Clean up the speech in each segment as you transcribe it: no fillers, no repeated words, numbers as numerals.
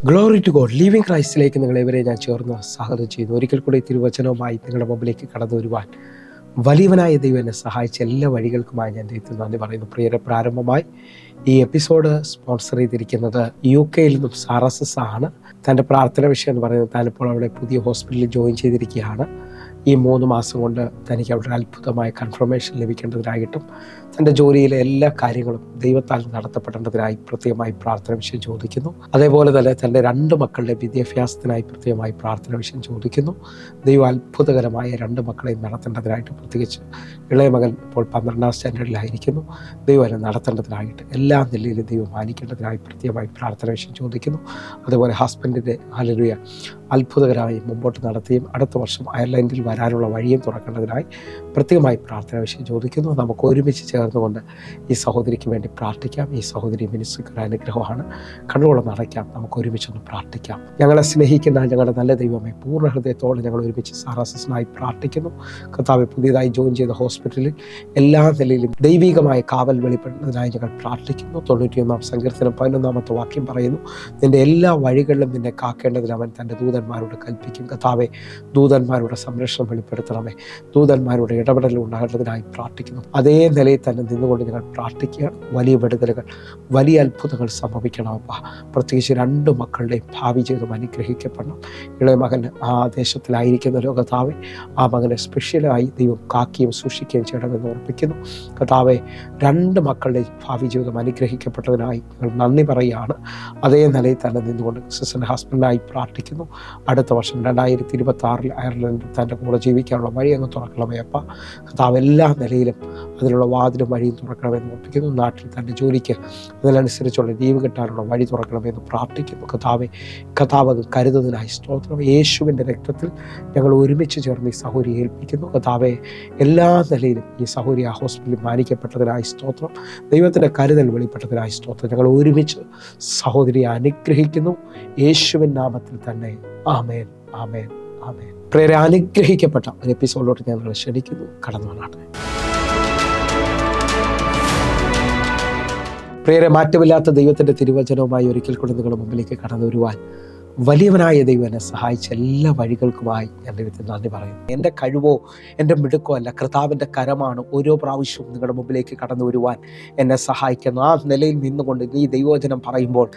Glory to God. Living ക്രൈസ്റ്റിലേക്ക് നിങ്ങളെവരെ ഞാൻ ചേർന്ന് സ്വാഗതം ചെയ്യുന്നു. ഒരിക്കൽ കൂടി തിരുവചനവുമായി നിങ്ങളുടെ മുമ്പിലേക്ക് കടന്നു വരുവാൻ വലിയവനായ ദൈവം എന്നെ സഹായിച്ച എല്ലാ വഴികൾക്കുമായി ഞാൻ ദൈവത്തിന് നന്ദി പറയുന്നു. പ്രിയരെ, പ്രാരംഭമായി ഈ എപ്പിസോഡ് സ്പോൺസർ ചെയ്തിരിക്കുന്നത് UK നിന്നും സാറസസ് ആണ്. തൻ്റെ പ്രാർത്ഥന വിഷയം എന്ന് പറയുന്നത് താനിപ്പോൾ അവിടെ പുതിയ ഹോസ്പിറ്റലിൽ ജോയിൻ ചെയ്തിരിക്കുകയാണ്. ഈ 3 മാസം കൊണ്ട് തനിക്ക് അവിടെ ഒരു അത്ഭുതമായ കൺഫർമേഷൻ ലഭിക്കേണ്ടതിനായിട്ടും തൻ്റെ ജോലിയിലെ എല്ലാ കാര്യങ്ങളും ദൈവത്താൽ നടത്തപ്പെടേണ്ടതിനായി പ്രത്യേകമായി പ്രാർത്ഥന വിഷയം ചോദിക്കുന്നു. അതേപോലെ തന്നെ തൻ്റെ 2 മക്കളുടെ വിദ്യാഭ്യാസത്തിനായി പ്രത്യേകമായി പ്രാർത്ഥന വിഷയം ചോദിക്കുന്നു. ദൈവം അത്ഭുതകരമായ 2 മക്കളെയും നടത്തേണ്ടതിനായിട്ട്, പ്രത്യേകിച്ച് ഇളയ മകൻ ഇപ്പോൾ 12ാം സ്റ്റാൻഡേർഡിലായിരിക്കുന്നു. ദൈവം അതിനെ നടത്തേണ്ടതിനായിട്ട് എല്ലാ നിലയിലും ദൈവം മാനിക്കേണ്ടതിനായി പ്രത്യേകമായി പ്രാർത്ഥന വിഷയം ചോദിക്കുന്നു. അതുപോലെ ഹസ്ബൻഡിൻ്റെ ഹല്ലേലൂയ അത്ഭുതകരമായി മുമ്പോട്ട് നടത്തുകയും അടുത്ത വർഷം അയർലൻഡിൽ വരാനുള്ള വഴിയും തുറക്കേണ്ടതിനായി പ്രത്യേകമായി പ്രാർത്ഥന വിഷയം ചോദിക്കുന്നു. നമുക്ക് ഒരുമിച്ച് ചേർന്നുകൊണ്ട് ഈ സഹോദരിക്ക് വേണ്ടി പ്രാർത്ഥിക്കാം. ഈ സഹോദരി മിനിസ്ട്രിക്ക് ഒരു അനുഗ്രഹമാണ്. കണ്ണുകളും നടക്കാം. നമുക്ക് ഒരുമിച്ചൊന്ന് പ്രാർത്ഥിക്കാം. ഞങ്ങളെ സ്നേഹിക്കുന്ന ഞങ്ങളുടെ നല്ല ദൈവമേ, പൂർണ്ണ ഹൃദയത്തോടെ ഞങ്ങൾ ഒരുമിച്ച് സാറാസിനായി പ്രാർത്ഥിക്കുന്നു. കർത്താവെ, പുതിയതായി ജോയിൻ ചെയ്ത ഹോസ്പിറ്റലിൽ എല്ലാ നിലയിലും ദൈവികമായ കാവൽ വെളിപ്പെടുന്നതിനായി ഞങ്ങൾ പ്രാർത്ഥിക്കുന്നു. 91 സങ്കീർത്തനം 11 വാക്യം പറയുന്നു, നിന്റെ എല്ലാ വഴികളിലും നിന്നെ കാക്കേണ്ടതിന് അവൻ തൻ്റെ ദൂതന്മാരോട് കൽപ്പിക്കും. കർത്താവെ, ദൂതന്മാരുടെ സംരക്ഷണം വെളിപ്പെടുത്തണമേ. ദൂതന്മാരുടെ ഇടപെടൽ ഉണ്ടാകേണ്ടതിനായി പ്രാർത്ഥിക്കുന്നു. അതേ നിലയിൽ തന്നെ നിന്നുകൊണ്ട് ഞങ്ങൾ പ്രാർത്ഥിക്കുകയാണ്. വലിയ വിടുതലുകൾ, വലിയ അത്ഭുതങ്ങൾ സംഭവിക്കണമപ്പ. പ്രത്യേകിച്ച് 2 മക്കളുടെയും ഭാവി ജീവിതം അനുഗ്രഹിക്കപ്പെടണം. ഇളയ മകൻ ആ ദേശത്തിലായിരിക്കുന്ന കർത്താവെ, ആ മകനെ സ്പെഷ്യലായി ദൈവം കാക്കുകയും സൂക്ഷിക്കുകയും ചെയ്യണമെന്ന് ഓർപ്പിക്കുന്നു. കർത്താവെ, 2 മക്കളുടെയും ഭാവി ജീവിതം അനുഗ്രഹിക്കപ്പെട്ടതിനായി ഞങ്ങൾ നന്ദി പറയുകയാണ്. അതേ നിലയിൽ തന്നെ നിന്നുകൊണ്ട് സിസ്റ്ററിൻ്റെ ഹസ്ബൻഡിനായി പ്രാർത്ഥിക്കുന്നു. അടുത്ത വർഷം 2026 അയർലൻഡിൽ തൻ്റെ കൂടെ ജീവിക്കാനുള്ള വഴി അങ്ങ് തുറക്കണമേ അപ്പ. കർത്താവ് എല്ലാ നിലയിലും അതിനുള്ള വാതിലും വഴിയും തുറക്കണമെന്ന് ഓർപ്പിക്കുന്നു. നാട്ടിൽ തൻ്റെ ജോലിക്ക് അതിനനുസരിച്ചുള്ള ലീവ് കിട്ടാനുള്ള വഴി തുറക്കണമെന്ന് പ്രാർത്ഥിക്കുന്നു. കർത്താവ് അത് കരുതുന്നതിനായി സ്തോത്രം. യേശുവിൻ്റെ രക്തത്തിൽ ഞങ്ങൾ ഒരുമിച്ച് ചേർന്ന് ഈ സഹോദരിയെ ഏൽപ്പിക്കുന്നു. കർത്താവെ, എല്ലാ നിലയിലും ഈ സഹോദരി ആ ഹോസ്പിറ്റലിൽ മാനിക്കപ്പെട്ടതിനായി സ്തോത്രം. ദൈവത്തിൻ്റെ കരുതൽ വെളിപ്പെട്ടതിനായി സ്തോത്രം. ഞങ്ങൾ ഒരുമിച്ച് സഹോദരിയെ അനുഗ്രഹിക്കുന്നു യേശുവിൻ നാമത്തിൽ തന്നെ. ആമേൻ, ആമേൻ, ആമേൻ. പ്രിയരെ, അനുഗ്രഹിക്കപ്പെട്ട ഒരു എപ്പിസോഡിലോട്ട് ഞാൻ നിങ്ങളെ ക്ഷണിക്കുന്നു. കടന്നു വന്നാട്ടെ. പ്രിയരെ, മാറ്റമില്ലാത്ത ദൈവത്തിൻ്റെ തിരുവചനവുമായി ഒരിക്കൽ കൂടി നിങ്ങളുടെ മുമ്പിലേക്ക് കടന്നു വരുവാൻ വലിയവനായ ദൈവം എന്നെ സഹായിച്ച എല്ലാ വഴികൾക്കുമായി ഞാൻ ദൈവത്തിന് നന്ദി പറയുന്നു. എൻ്റെ കഴിവോ എൻ്റെ മിടുക്കോ അല്ല, കർത്താവിൻ്റെ കരമാണ് ഓരോ പ്രാവശ്യവും നിങ്ങളുടെ മുമ്പിലേക്ക് കടന്നു വരുവാൻ എന്നെ സഹായിക്കുന്നു. ആ നിലയിൽ നിന്നുകൊണ്ട് ഈ ദൈവവചനം പറയുമ്പോൾ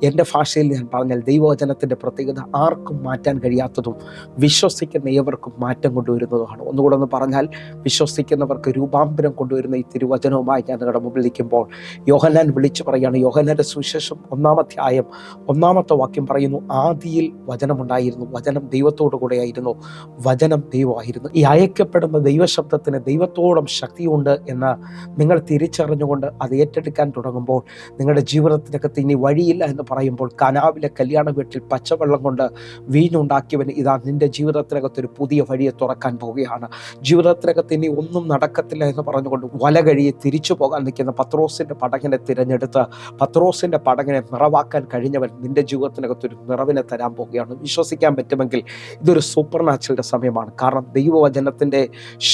എൻ്റെ ഭാഷയിൽ ഞാൻ പറഞ്ഞാൽ ദൈവവചനത്തിൻ്റെ പ്രത്യേകത ആർക്കും മാറ്റാൻ കഴിയാത്തതും വിശ്വസിക്കുന്ന ഏവർക്കും മാറ്റം കൊണ്ടുവരുന്നതുമാണ്. ഒന്നുകൂടെ ഒന്ന് പറഞ്ഞാൽ, വിശ്വസിക്കുന്നവർക്ക് രൂപാന്തരം കൊണ്ടുവരുന്ന ഈ തിരുവചനവുമായി ഞാൻ നിങ്ങളുടെ മുമ്പിൽ നിൽക്കുമ്പോൾ യോഹന്നാൻ വിളിച്ചു പറയുകയാണ്. യോഹന്നാൻ്റെ സുവിശേഷം 1-ാം അധ്യായം 1-ാമത്തെ വാക്യം പറയുന്നു, ആദിയിൽ വചനമുണ്ടായിരുന്നു, വചനം ദൈവത്തോടു കൂടെയായിരുന്നു, വചനം ദൈവമായിരുന്നു. ഈ അയക്കപ്പെടുന്ന ദൈവശബ്ദത്തിന് ദൈവത്തോളം ശക്തിയുണ്ട് എന്ന് നിങ്ങൾ തിരിച്ചറിഞ്ഞുകൊണ്ട് അത് ഏറ്റെടുക്കാൻ തുടങ്ങുമ്പോൾ നിങ്ങളുടെ ജീവിതത്തിനകത്ത് ഇനി വഴിയില്ല എന്ന് പറയുമ്പോൾ, കനാവിലെ കല്യാണ വീട്ടിൽ പച്ചവെള്ളം കൊണ്ട് വീഞ്ഞുണ്ടാക്കിയവൻ ഇതാ നിന്റെ ജീവിതത്തിനകത്തൊരു പുതിയ വഴിയെ തുറക്കാൻ പോവുകയാണ്. ജീവിതത്തിനകത്ത് ഇനി ഒന്നും നടക്കത്തില്ല എന്ന് പറഞ്ഞുകൊണ്ട് വല കഴിയെ തിരിച്ചു പോകാൻ നിൽക്കുന്ന പത്രോസിൻ്റെ പടകിനെ തിരഞ്ഞെടുത്ത് പത്രോസിൻ്റെ പടകിനെ നിറവാക്കാൻ കഴിഞ്ഞവൻ നിന്റെ ജീവിതത്തിനകത്തൊരു നിറവിനെ തരാൻ പോവുകയാണ്. വിശ്വസിക്കാൻ പറ്റുമെങ്കിൽ ഇതൊരു സൂപ്പർ നാച്ചുറൽ സമയമാണ്. കാരണം ദൈവവചനത്തിൻ്റെ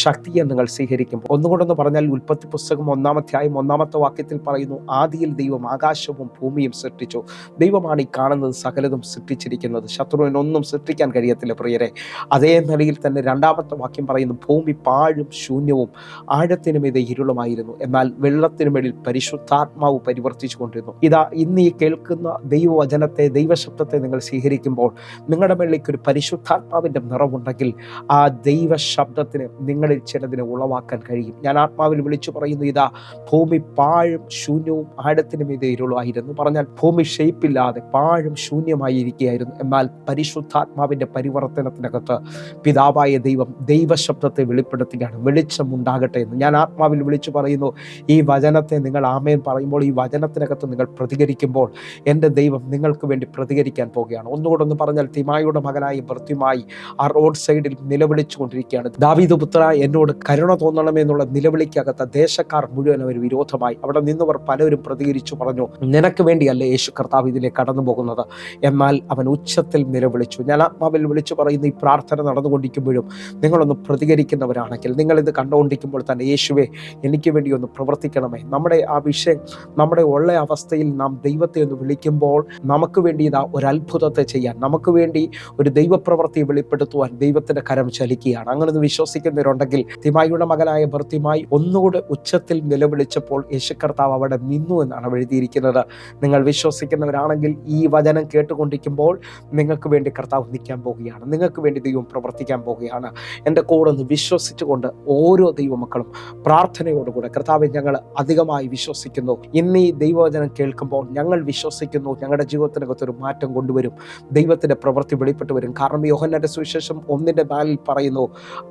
ശക്തിയെ നിങ്ങൾ സ്വീകരിക്കും. ഒന്നുകൊണ്ടെന്ന് പറഞ്ഞാൽ, ഉൽപ്പത്തി പുസ്തകം 1-ാം അധ്യായം 1-ാമത്തെ വാക്യത്തിൽ പറയുന്നു, ആദിയിൽ ദൈവം ആകാശവും ഭൂമിയും സൃഷ്ടിച്ചു. ദൈവമാണ് ഈ കാണുന്നത് സകലതും സൃഷ്ടിച്ചിരിക്കുന്നത്. ശത്രുവിനൊന്നും സൃഷ്ടിക്കാൻ കഴിയത്തില്ല പ്രിയരെ. അതേ നിലയിൽ തന്നെ 2-ാമത്തെ വാക്യം പറയുന്നു, ഭൂമി പാഴും ശൂന്യവും ആഴത്തിനും ഇത് ഇരുളുമായിരുന്നു, എന്നാൽ വെള്ളത്തിനുമേളിൽ പരിശുദ്ധാത്മാവ് പരിവർത്തിച്ചു കൊണ്ടിരുന്നു. ഇതാ ഇന്ന് ഈ കേൾക്കുന്ന ദൈവവചനത്തെ, ദൈവശബ്ദത്തെ നിങ്ങൾ സ്വീകരിക്കുമ്പോൾ നിങ്ങളുടെ മേളിലേക്ക് ഒരു പരിശുദ്ധാത്മാവിൻ്റെ നിറവുണ്ടെങ്കിൽ ആ ദൈവ ശബ്ദത്തിന് നിങ്ങളിൽ ചിലതിനെ ഉളവാക്കാൻ കഴിയും. ഞാൻ ആത്മാവിൽ വിളിച്ചു പറയുന്നു, ഇതാ ഭൂമി പാഴും ശൂന്യവും ആഴത്തിനും ഇത് ഇരുളുമായിരുന്നു. പറഞ്ഞാൽ ഭൂമി ഷേപ്പില്ലാതെ പാഴും ശൂന്യമായി ഇരിക്കുകയായിരുന്നു, എന്നാൽ പരിശുദ്ധാത്മാവിൻ്റെ പരിവർത്തനത്തിനകത്ത് പിതാവായ ദൈവം ദൈവശബ്ദത്തെ വെളിപ്പെടുത്തുകയാണ്. വെളിച്ചം ഉണ്ടാകട്ടെ എന്ന് ഞാൻ ആത്മാവിൽ വിളിച്ചു പറയുന്നു. ഈ വചനത്തെ നിങ്ങൾ ആമേൻ പറയുമ്പോൾ, ഈ വചനത്തിനകത്ത് നിങ്ങൾ പ്രതികരിക്കുമ്പോൾ എൻ്റെ ദൈവം നിങ്ങൾക്ക് വേണ്ടി പ്രതികരിക്കാൻ പോകുകയാണ്. ഒന്നുകൂടെ ഒന്ന് പറഞ്ഞാൽ തിമായിയുടെ മകനായി ഭർത്തിമായി ആ റോഡ് സൈഡിൽ നിലവിളിച്ചു കൊണ്ടിരിക്കുകയാണ്. ദാവീദ് പുത്ര, എന്നോട് കരുണ തോന്നണമെന്നുള്ള നിലവിളിക്കകത്ത് ദേശക്കാർ മുഴുവൻ അവർ വിരോധമായി. അവിടെ നിന്നവർ പലരും പ്രതികരിച്ചു പറഞ്ഞു, നിനക്ക് വേണ്ടിയല്ല യേശു കർത്താവ് ഇതിലേക്ക് കടന്നു പോകുന്നത്. എന്നാൽ അവൻ ഉച്ചത്തിൽ നിലവിളിച്ചു. ഞാൻ ആത്മാവിൽ വിളിച്ചു പറയുന്ന ഈ പ്രാർത്ഥന നടന്നുകൊണ്ടിരിക്കുമ്പോഴും നിങ്ങളൊന്ന് പ്രതികരിക്കുന്നവരാണെങ്കിൽ, നിങ്ങളിത് കണ്ടുകൊണ്ടിരിക്കുമ്പോൾ തന്നെ യേശുവേ എനിക്ക് വേണ്ടി ഒന്ന് പ്രവർത്തിക്കണമേ. നമ്മുടെ ആ വിഷയം, നമ്മുടെ ഉള്ള അവസ്ഥയിൽ നാം ദൈവത്തെ ഒന്ന് വിളിക്കുമ്പോൾ നമുക്ക് വേണ്ടി ഇതാ ഒരു അത്ഭുതത്തെ ചെയ്യാൻ, നമുക്ക് വേണ്ടി ഒരു ദൈവപ്രവൃത്തിയെ വെളിപ്പെടുത്തുവാൻ ദൈവത്തിന്റെ കരം ചലിക്കുകയാണ്. അങ്ങനെ ഒന്ന് വിശ്വസിക്കുന്നവരുണ്ടെങ്കിൽ, തിമായിയുടെ മകനായ ഭർത്തിമായി ഒന്നുകൂടെ ഉച്ചത്തിൽ നിലവിളിച്ചപ്പോൾ യേശു കർത്താവ് അവിടെ നിന്നു എന്നാണ് എഴുതിയിരിക്കുന്നത്. നിങ്ങൾ വിശ്വസിക്കുന്നവരാണെങ്കിൽ ഈ വചനം കേട്ടുകൊണ്ടിരിക്കുമ്പോൾ നിങ്ങൾക്ക് വേണ്ടി കർത്താവ് നിൽക്കാൻ പോവുകയാണ്, നിങ്ങൾക്ക് വേണ്ടി ദൈവം പ്രവർത്തിക്കാൻ പോവുകയാണ്. എൻ്റെ കൂടെ ഒന്ന് വിശ്വസിച്ചുകൊണ്ട് ഓരോ ദൈവമക്കളും പ്രാർത്ഥനയോടുകൂടെ, കർത്താവെ ഞങ്ങൾ അധികമായി വിശ്വസിക്കുന്നു, ഇന്ന് ഈ ദൈവവചനം കേൾക്കുമ്പോൾ ഞങ്ങൾ വിശ്വസിക്കുന്നു ഞങ്ങളുടെ ജീവിതത്തിനകത്തൊരു മാറ്റം കൊണ്ടുവരും, ദൈവത്തിൻ്റെ പ്രവൃത്തി വെളിപ്പെട്ട് വരും. കാരണം യോഹന്നാന്റെ സുവിശേഷം 1:4 പറയുന്നു,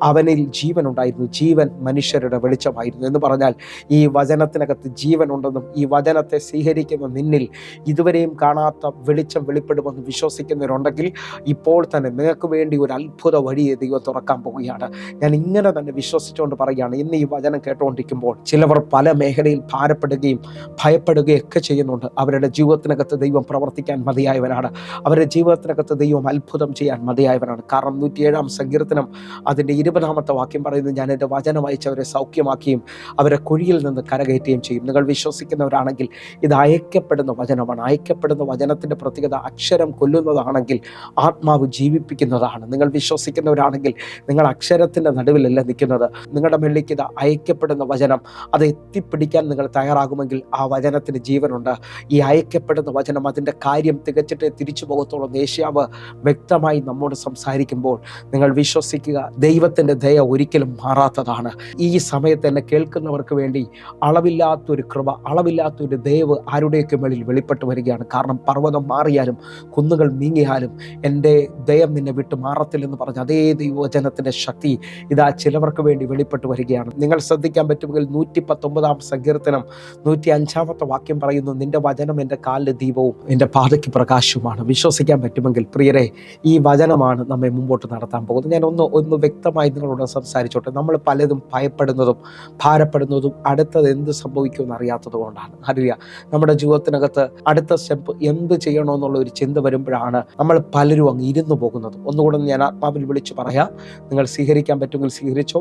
അവനിൽ ജീവൻ ഉണ്ടായിരുന്നു, ജീവൻ മനുഷ്യരുടെ വെളിച്ചമായിരുന്നു എന്ന് പറഞ്ഞാൽ ഈ വചനത്തിനകത്ത് ജീവൻ ഉണ്ടെന്നും ഈ വചനത്തെ സ്വീകരിക്കുന്ന നിന്നിൽ ഇതുവരെയും കാണാത്ത വെളിച്ചം വെളിപ്പെടുമെന്ന് വിശ്വസിക്കുന്നവരുണ്ടെങ്കിൽ ഇപ്പോൾ തന്നെ നിങ്ങൾക്ക് വേണ്ടി ഒരു അത്ഭുത വഴിയെ ദൈവം തുറക്കാൻ പോവുകയാണ്. ഞാൻ ഇങ്ങനെ തന്നെ വിശ്വസിച്ചുകൊണ്ട് പറയുകയാണ്, ഇന്ന് ഈ വചനം കേട്ടുകൊണ്ടിരിക്കുമ്പോൾ ചിലവർ പല മേഖലയിൽ ഭാരപ്പെടുകയും ഭയപ്പെടുകയും ഒക്കെ ചെയ്യുന്നുണ്ട്. അവരുടെ ജീവിതത്തിനകത്ത് ദൈവം പ്രവർത്തിക്കാൻ മതിയായവനാണ്, അവരുടെ ജീവിതത്തിനകത്ത് ദൈവം അത്ഭുതം ചെയ്യാൻ മതിയായവനാണ്. കാരണം 107-ാം സങ്കീർത്തനം അതിൻ്റെ 20-ാമത്തെ വാക്യം പറയുന്നത്, ഞാൻ എൻ്റെ വചനം അയച്ചവരെ സൗഖ്യമാക്കുകയും അവരെ കുഴിയിൽ നിന്ന് കരകയറ്റുകയും ചെയ്യും. നിങ്ങൾ വിശ്വസിക്കുന്നവരാണെങ്കിൽ ഇത് അയക്കപ്പെടുന്ന വചനമാണ്. അയക്കപ്പെടുന്ന വചനത്തിൻ്റെ പ്രത്യേകത അക്ഷരം കൊല്ലുന്നതാണെങ്കിൽ ആത്മാവ് ജീവിപ്പിക്കുന്നതാണ്. നിങ്ങൾ വിശ്വസിക്കുന്നവരാണെങ്കിൽ നിങ്ങൾ അക്ഷരത്തിൻ്റെ നടുവിലല്ല നിൽക്കുന്നത്, നിങ്ങളുടെ മേളിലേക്ക് ഇത് അയക്കപ്പെടുന്ന വചനം അത് എത്തിപ്പിടിക്കാൻ നിങ്ങൾ തയ്യാറാകുമെങ്കിൽ ആ വചനത്തിന് ജീവനുണ്ട്. ഈ അയക്കപ്പെടുന്ന വചനം അതിൻ്റെ കാര്യം തികച്ചിട്ട് തിരിച്ചു പോകത്തോളം ഏഷ്യാവ് വ്യക്തമായി നമ്മോട് സംസാരിക്കുമ്പോൾ നിങ്ങൾ വിശ്വസിക്കുക, ദൈവത്തിൻ്റെ ദയ ഒരിക്കലും മാറാത്തതാണ്. ഈ സമയത്ത് എന്നെ കേൾക്കുന്നവർക്ക് വേണ്ടി അളവില്ലാത്തൊരു കൃപ, അളവില്ലാത്തൊരു ദയവ് ആരുടെയൊക്കെ മേളിൽ വെളിപ്പെട്ട് വരികയാണ്. കാരണം പർവ്വതം മാറിയാലും കുന്നുകൾ നീങ്ങിയാലും എൻ്റെ ദയം നിന്നെ വിട്ട് മാറത്തില്ലെന്ന് പറഞ്ഞ അതേ ദൈവവചനത്തിൻ്റെ ശക്തി ഇതാ ചിലവർക്ക് വേണ്ടി വെളിപ്പെട്ട് വരികയാണ്. നിങ്ങൾ ശ്രദ്ധിക്കാൻ പറ്റുമെങ്കിൽ 119-ാം സങ്കീർത്തനം 105-ാമത്തെ വാക്യം പറയുന്നു, നിന്റെ വചനം എൻ്റെ കാലിന് ദീപവും എൻ്റെ പാതയ്ക്ക് പ്രകാശവുമാണ്. വിശ്വസിക്കാൻ പറ്റുമെങ്കിൽ പ്രിയരെ, ഈ വചനമാണ് നമ്മെ മുമ്പോട്ട് നടത്താൻ പോകുന്നത്. ഞാൻ ഒന്ന് വ്യക്തമായി നിങ്ങളോട് സംസാരിച്ചോട്ടെ. നമ്മൾ പലതും ഭയപ്പെടുന്നതും ഭാരപ്പെടുന്നതും അടുത്തത് എന്ത് സംഭവിക്കുമെന്ന് അറിയാത്തത് കൊണ്ടാണ്. അറിയാം, നമ്മുടെ ജീവിതത്തിനകത്ത് അടുത്ത സ്റ്റെപ്പ് എന്ത് ചെയ്യണമെന്നുള്ള ഒരു ചിന്ത വരുമ്പോഴാണ് നമ്മൾ പലരും അങ്ങ് ഇരുന്നു പോകുന്നത്. ഒന്നുകൂടെ ഞാൻ ആത്മാവിൽ വിളിച്ചു പറയാം, നിങ്ങൾ സ്വീകരിക്കാൻ പറ്റുമെങ്കിൽ സ്വീകരിച്ചോ.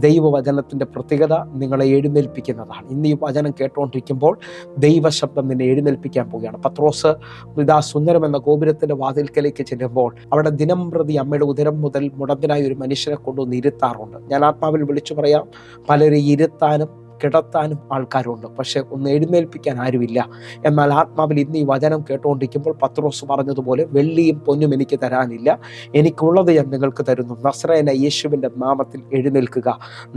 ദൈവവചനത്തിൻ്റെ പ്രത്യേകത നിങ്ങളെ എഴുന്നേൽപ്പിക്കുന്നതാണ്. ഇന്ന് ഈ വചനം കേട്ടുകൊണ്ടിരിക്കുമ്പോൾ ദൈവശബ്ദം നിന്നെ എഴുന്നേൽപ്പിക്കാൻ പോവുകയാണ്. പത്രോസ് ഇതാ സുന്ദരം എന്ന ഗോപുരത്തിൻ്റെ വാതിൽക്കലേക്ക് ചെല്ലുമ്പോൾ അവിടെ ദിനം പ്രതി അമ്മയുടെ ഉദരം മുതൽ മുടന്തനായ ഒരു മനുഷ്യനെ കൊണ്ടുവന്ന് ഇരുത്താറുണ്ട്. ഞാൻ ആത്മാവിൽ വിളിച്ചു പറയാം, പലരും ഇരുത്താനും കിടത്താനും ആൾക്കാരുണ്ട്, പക്ഷെ ഒന്ന് എഴുന്നേൽപ്പിക്കാൻ ആരുമില്ല. എന്നാൽ ആത്മാവിൽ ഇന്ന് ഈ വചനം കേട്ടുകൊണ്ടിരിക്കുമ്പോൾ പത്രോസ് പറഞ്ഞതുപോലെ, വെള്ളിയും പൊന്നും എനിക്ക് തരാനില്ല, എനിക്കുള്ളത് ഞാൻ നിങ്ങൾക്ക് തരുന്നു, നസ്രയനായ യേശുവിൻ്റെ നാമത്തിൽ എഴുന്നേൽക്കുക.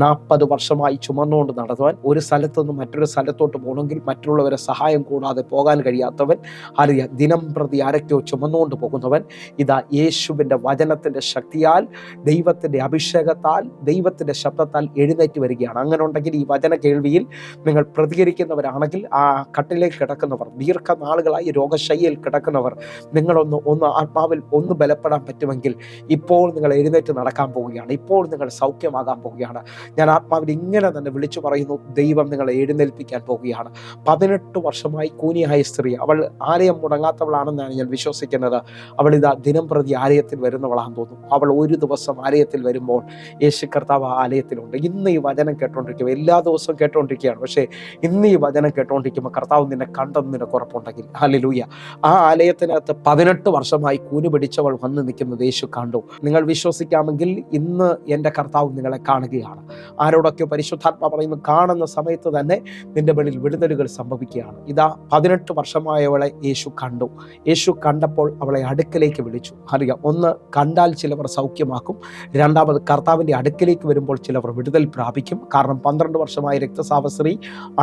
40 വർഷമായി ചുമന്നുകൊണ്ട് നടത്തുവാൻ, ഒരു സ്ഥലത്തു നിന്ന് മറ്റൊരു സ്ഥലത്തോട്ട് പോകണമെങ്കിൽ മറ്റുള്ളവരെ സഹായം കൂടാതെ പോകാൻ കഴിയാത്തവൻ, അറിയാം ദിനം പ്രതി ആരൊക്കെയോ ചുമന്നുകൊണ്ട് പോകുന്നവൻ, ഇതാ യേശുവിൻ്റെ വചനത്തിൻ്റെ ശക്തിയാൽ, ദൈവത്തിൻ്റെ അഭിഷേകത്താൽ, ദൈവത്തിൻ്റെ ശബ്ദത്താൽ എഴുന്നേറ്റ് വരികയാണ്. അങ്ങനെ ഉണ്ടെങ്കിൽ ഈ വചന കേൾവിയിൽ നിങ്ങൾ പ്രതികരിക്കുന്നവരാണെങ്കിൽ, ആ കട്ടിലേക്ക് കിടക്കുന്നവർ, ദീർഘനാളുകളായി രോഗശയ്യയിൽ കിടക്കുന്നവർ, നിങ്ങളൊന്ന് ആത്മാവിൽ ഒന്ന് ബലപ്പെടാൻ പറ്റുമെങ്കിൽ ഇപ്പോൾ നിങ്ങൾ എഴുന്നേറ്റ് നടക്കാൻ പോവുകയാണ്, ഇപ്പോൾ നിങ്ങൾ സൗഖ്യമാകാൻ പോവുകയാണ്. ഞാൻ ആത്മാവിൽ ഇങ്ങനെ തന്നെ വിളിച്ചു പറയുന്നു, ദൈവം നിങ്ങളെ എഴുന്നേൽപ്പിക്കാൻ പോവുകയാണ്. 18 വർഷമായി കൂനിയായ സ്ത്രീ, അവൾ ആലയം മുടങ്ങാത്തവളാണെന്നാണ് ഞാൻ വിശ്വസിക്കുന്നത്. അവൾ ഇതാ ദിനം പ്രതി ആലയത്തിൽ വരുന്നവളാണെന്ന് തോന്നുന്നു. അവൾ ഒരു ദിവസം ആലയത്തിൽ വരുമ്പോൾ യേശു കർത്താവ് ആലയത്തിലുണ്ട്. ഇന്ന് ഈ വചനം കേട്ടോണ്ടിരിക്കും, എല്ലാ ദിവസവും കേട്ടോണ്ടിരിക്കുകയാണ്, പക്ഷേ ഇന്ന് ഈ വചനം കേട്ടോണ്ടിരിക്കുമ്പോൾ കർത്താവ് നിന്നെ കണ്ടെന്ന് നിനക്ക് ഉറപ്പുണ്ടെങ്കിൽ, ഹല്ലേലൂയ, ആ ആലയത്തിനകത്ത് 18 വർഷമായി കൂന് പിടിച്ചവൾ വന്ന് നിൽക്കുന്നത് യേശു കണ്ടു. നിങ്ങൾ വിശ്വസിക്കാമെങ്കിൽ ഇന്ന് എൻ്റെ കർത്താവ് നിങ്ങളെ കാണുകയാണ്. ആരോടൊക്കെ പരിശുദ്ധാത്മ പറയുന്നു, കാണുന്ന സമയത്ത് തന്നെ നിന്റെ വെളിയിൽ വിടുതലുകൾ സംഭവിക്കുകയാണ്. ഇതാ 18 വർഷമായവളെ യേശു കണ്ടു. യേശു കണ്ടപ്പോൾ അവളെ അടുക്കലേക്ക് വിളിച്ചു. അറിയാം, ഒന്ന് കണ്ടാൽ ചിലവർ സൗഖ്യമാക്കും, രണ്ടാമത് കർത്താവിൻ്റെ അടുക്കലേക്ക് വരുമ്പോൾ ചിലവർ വിടുതൽ പ്രാപിക്കും. കാരണം 12 വർഷമായി രക്തസാവസ്ത്രീ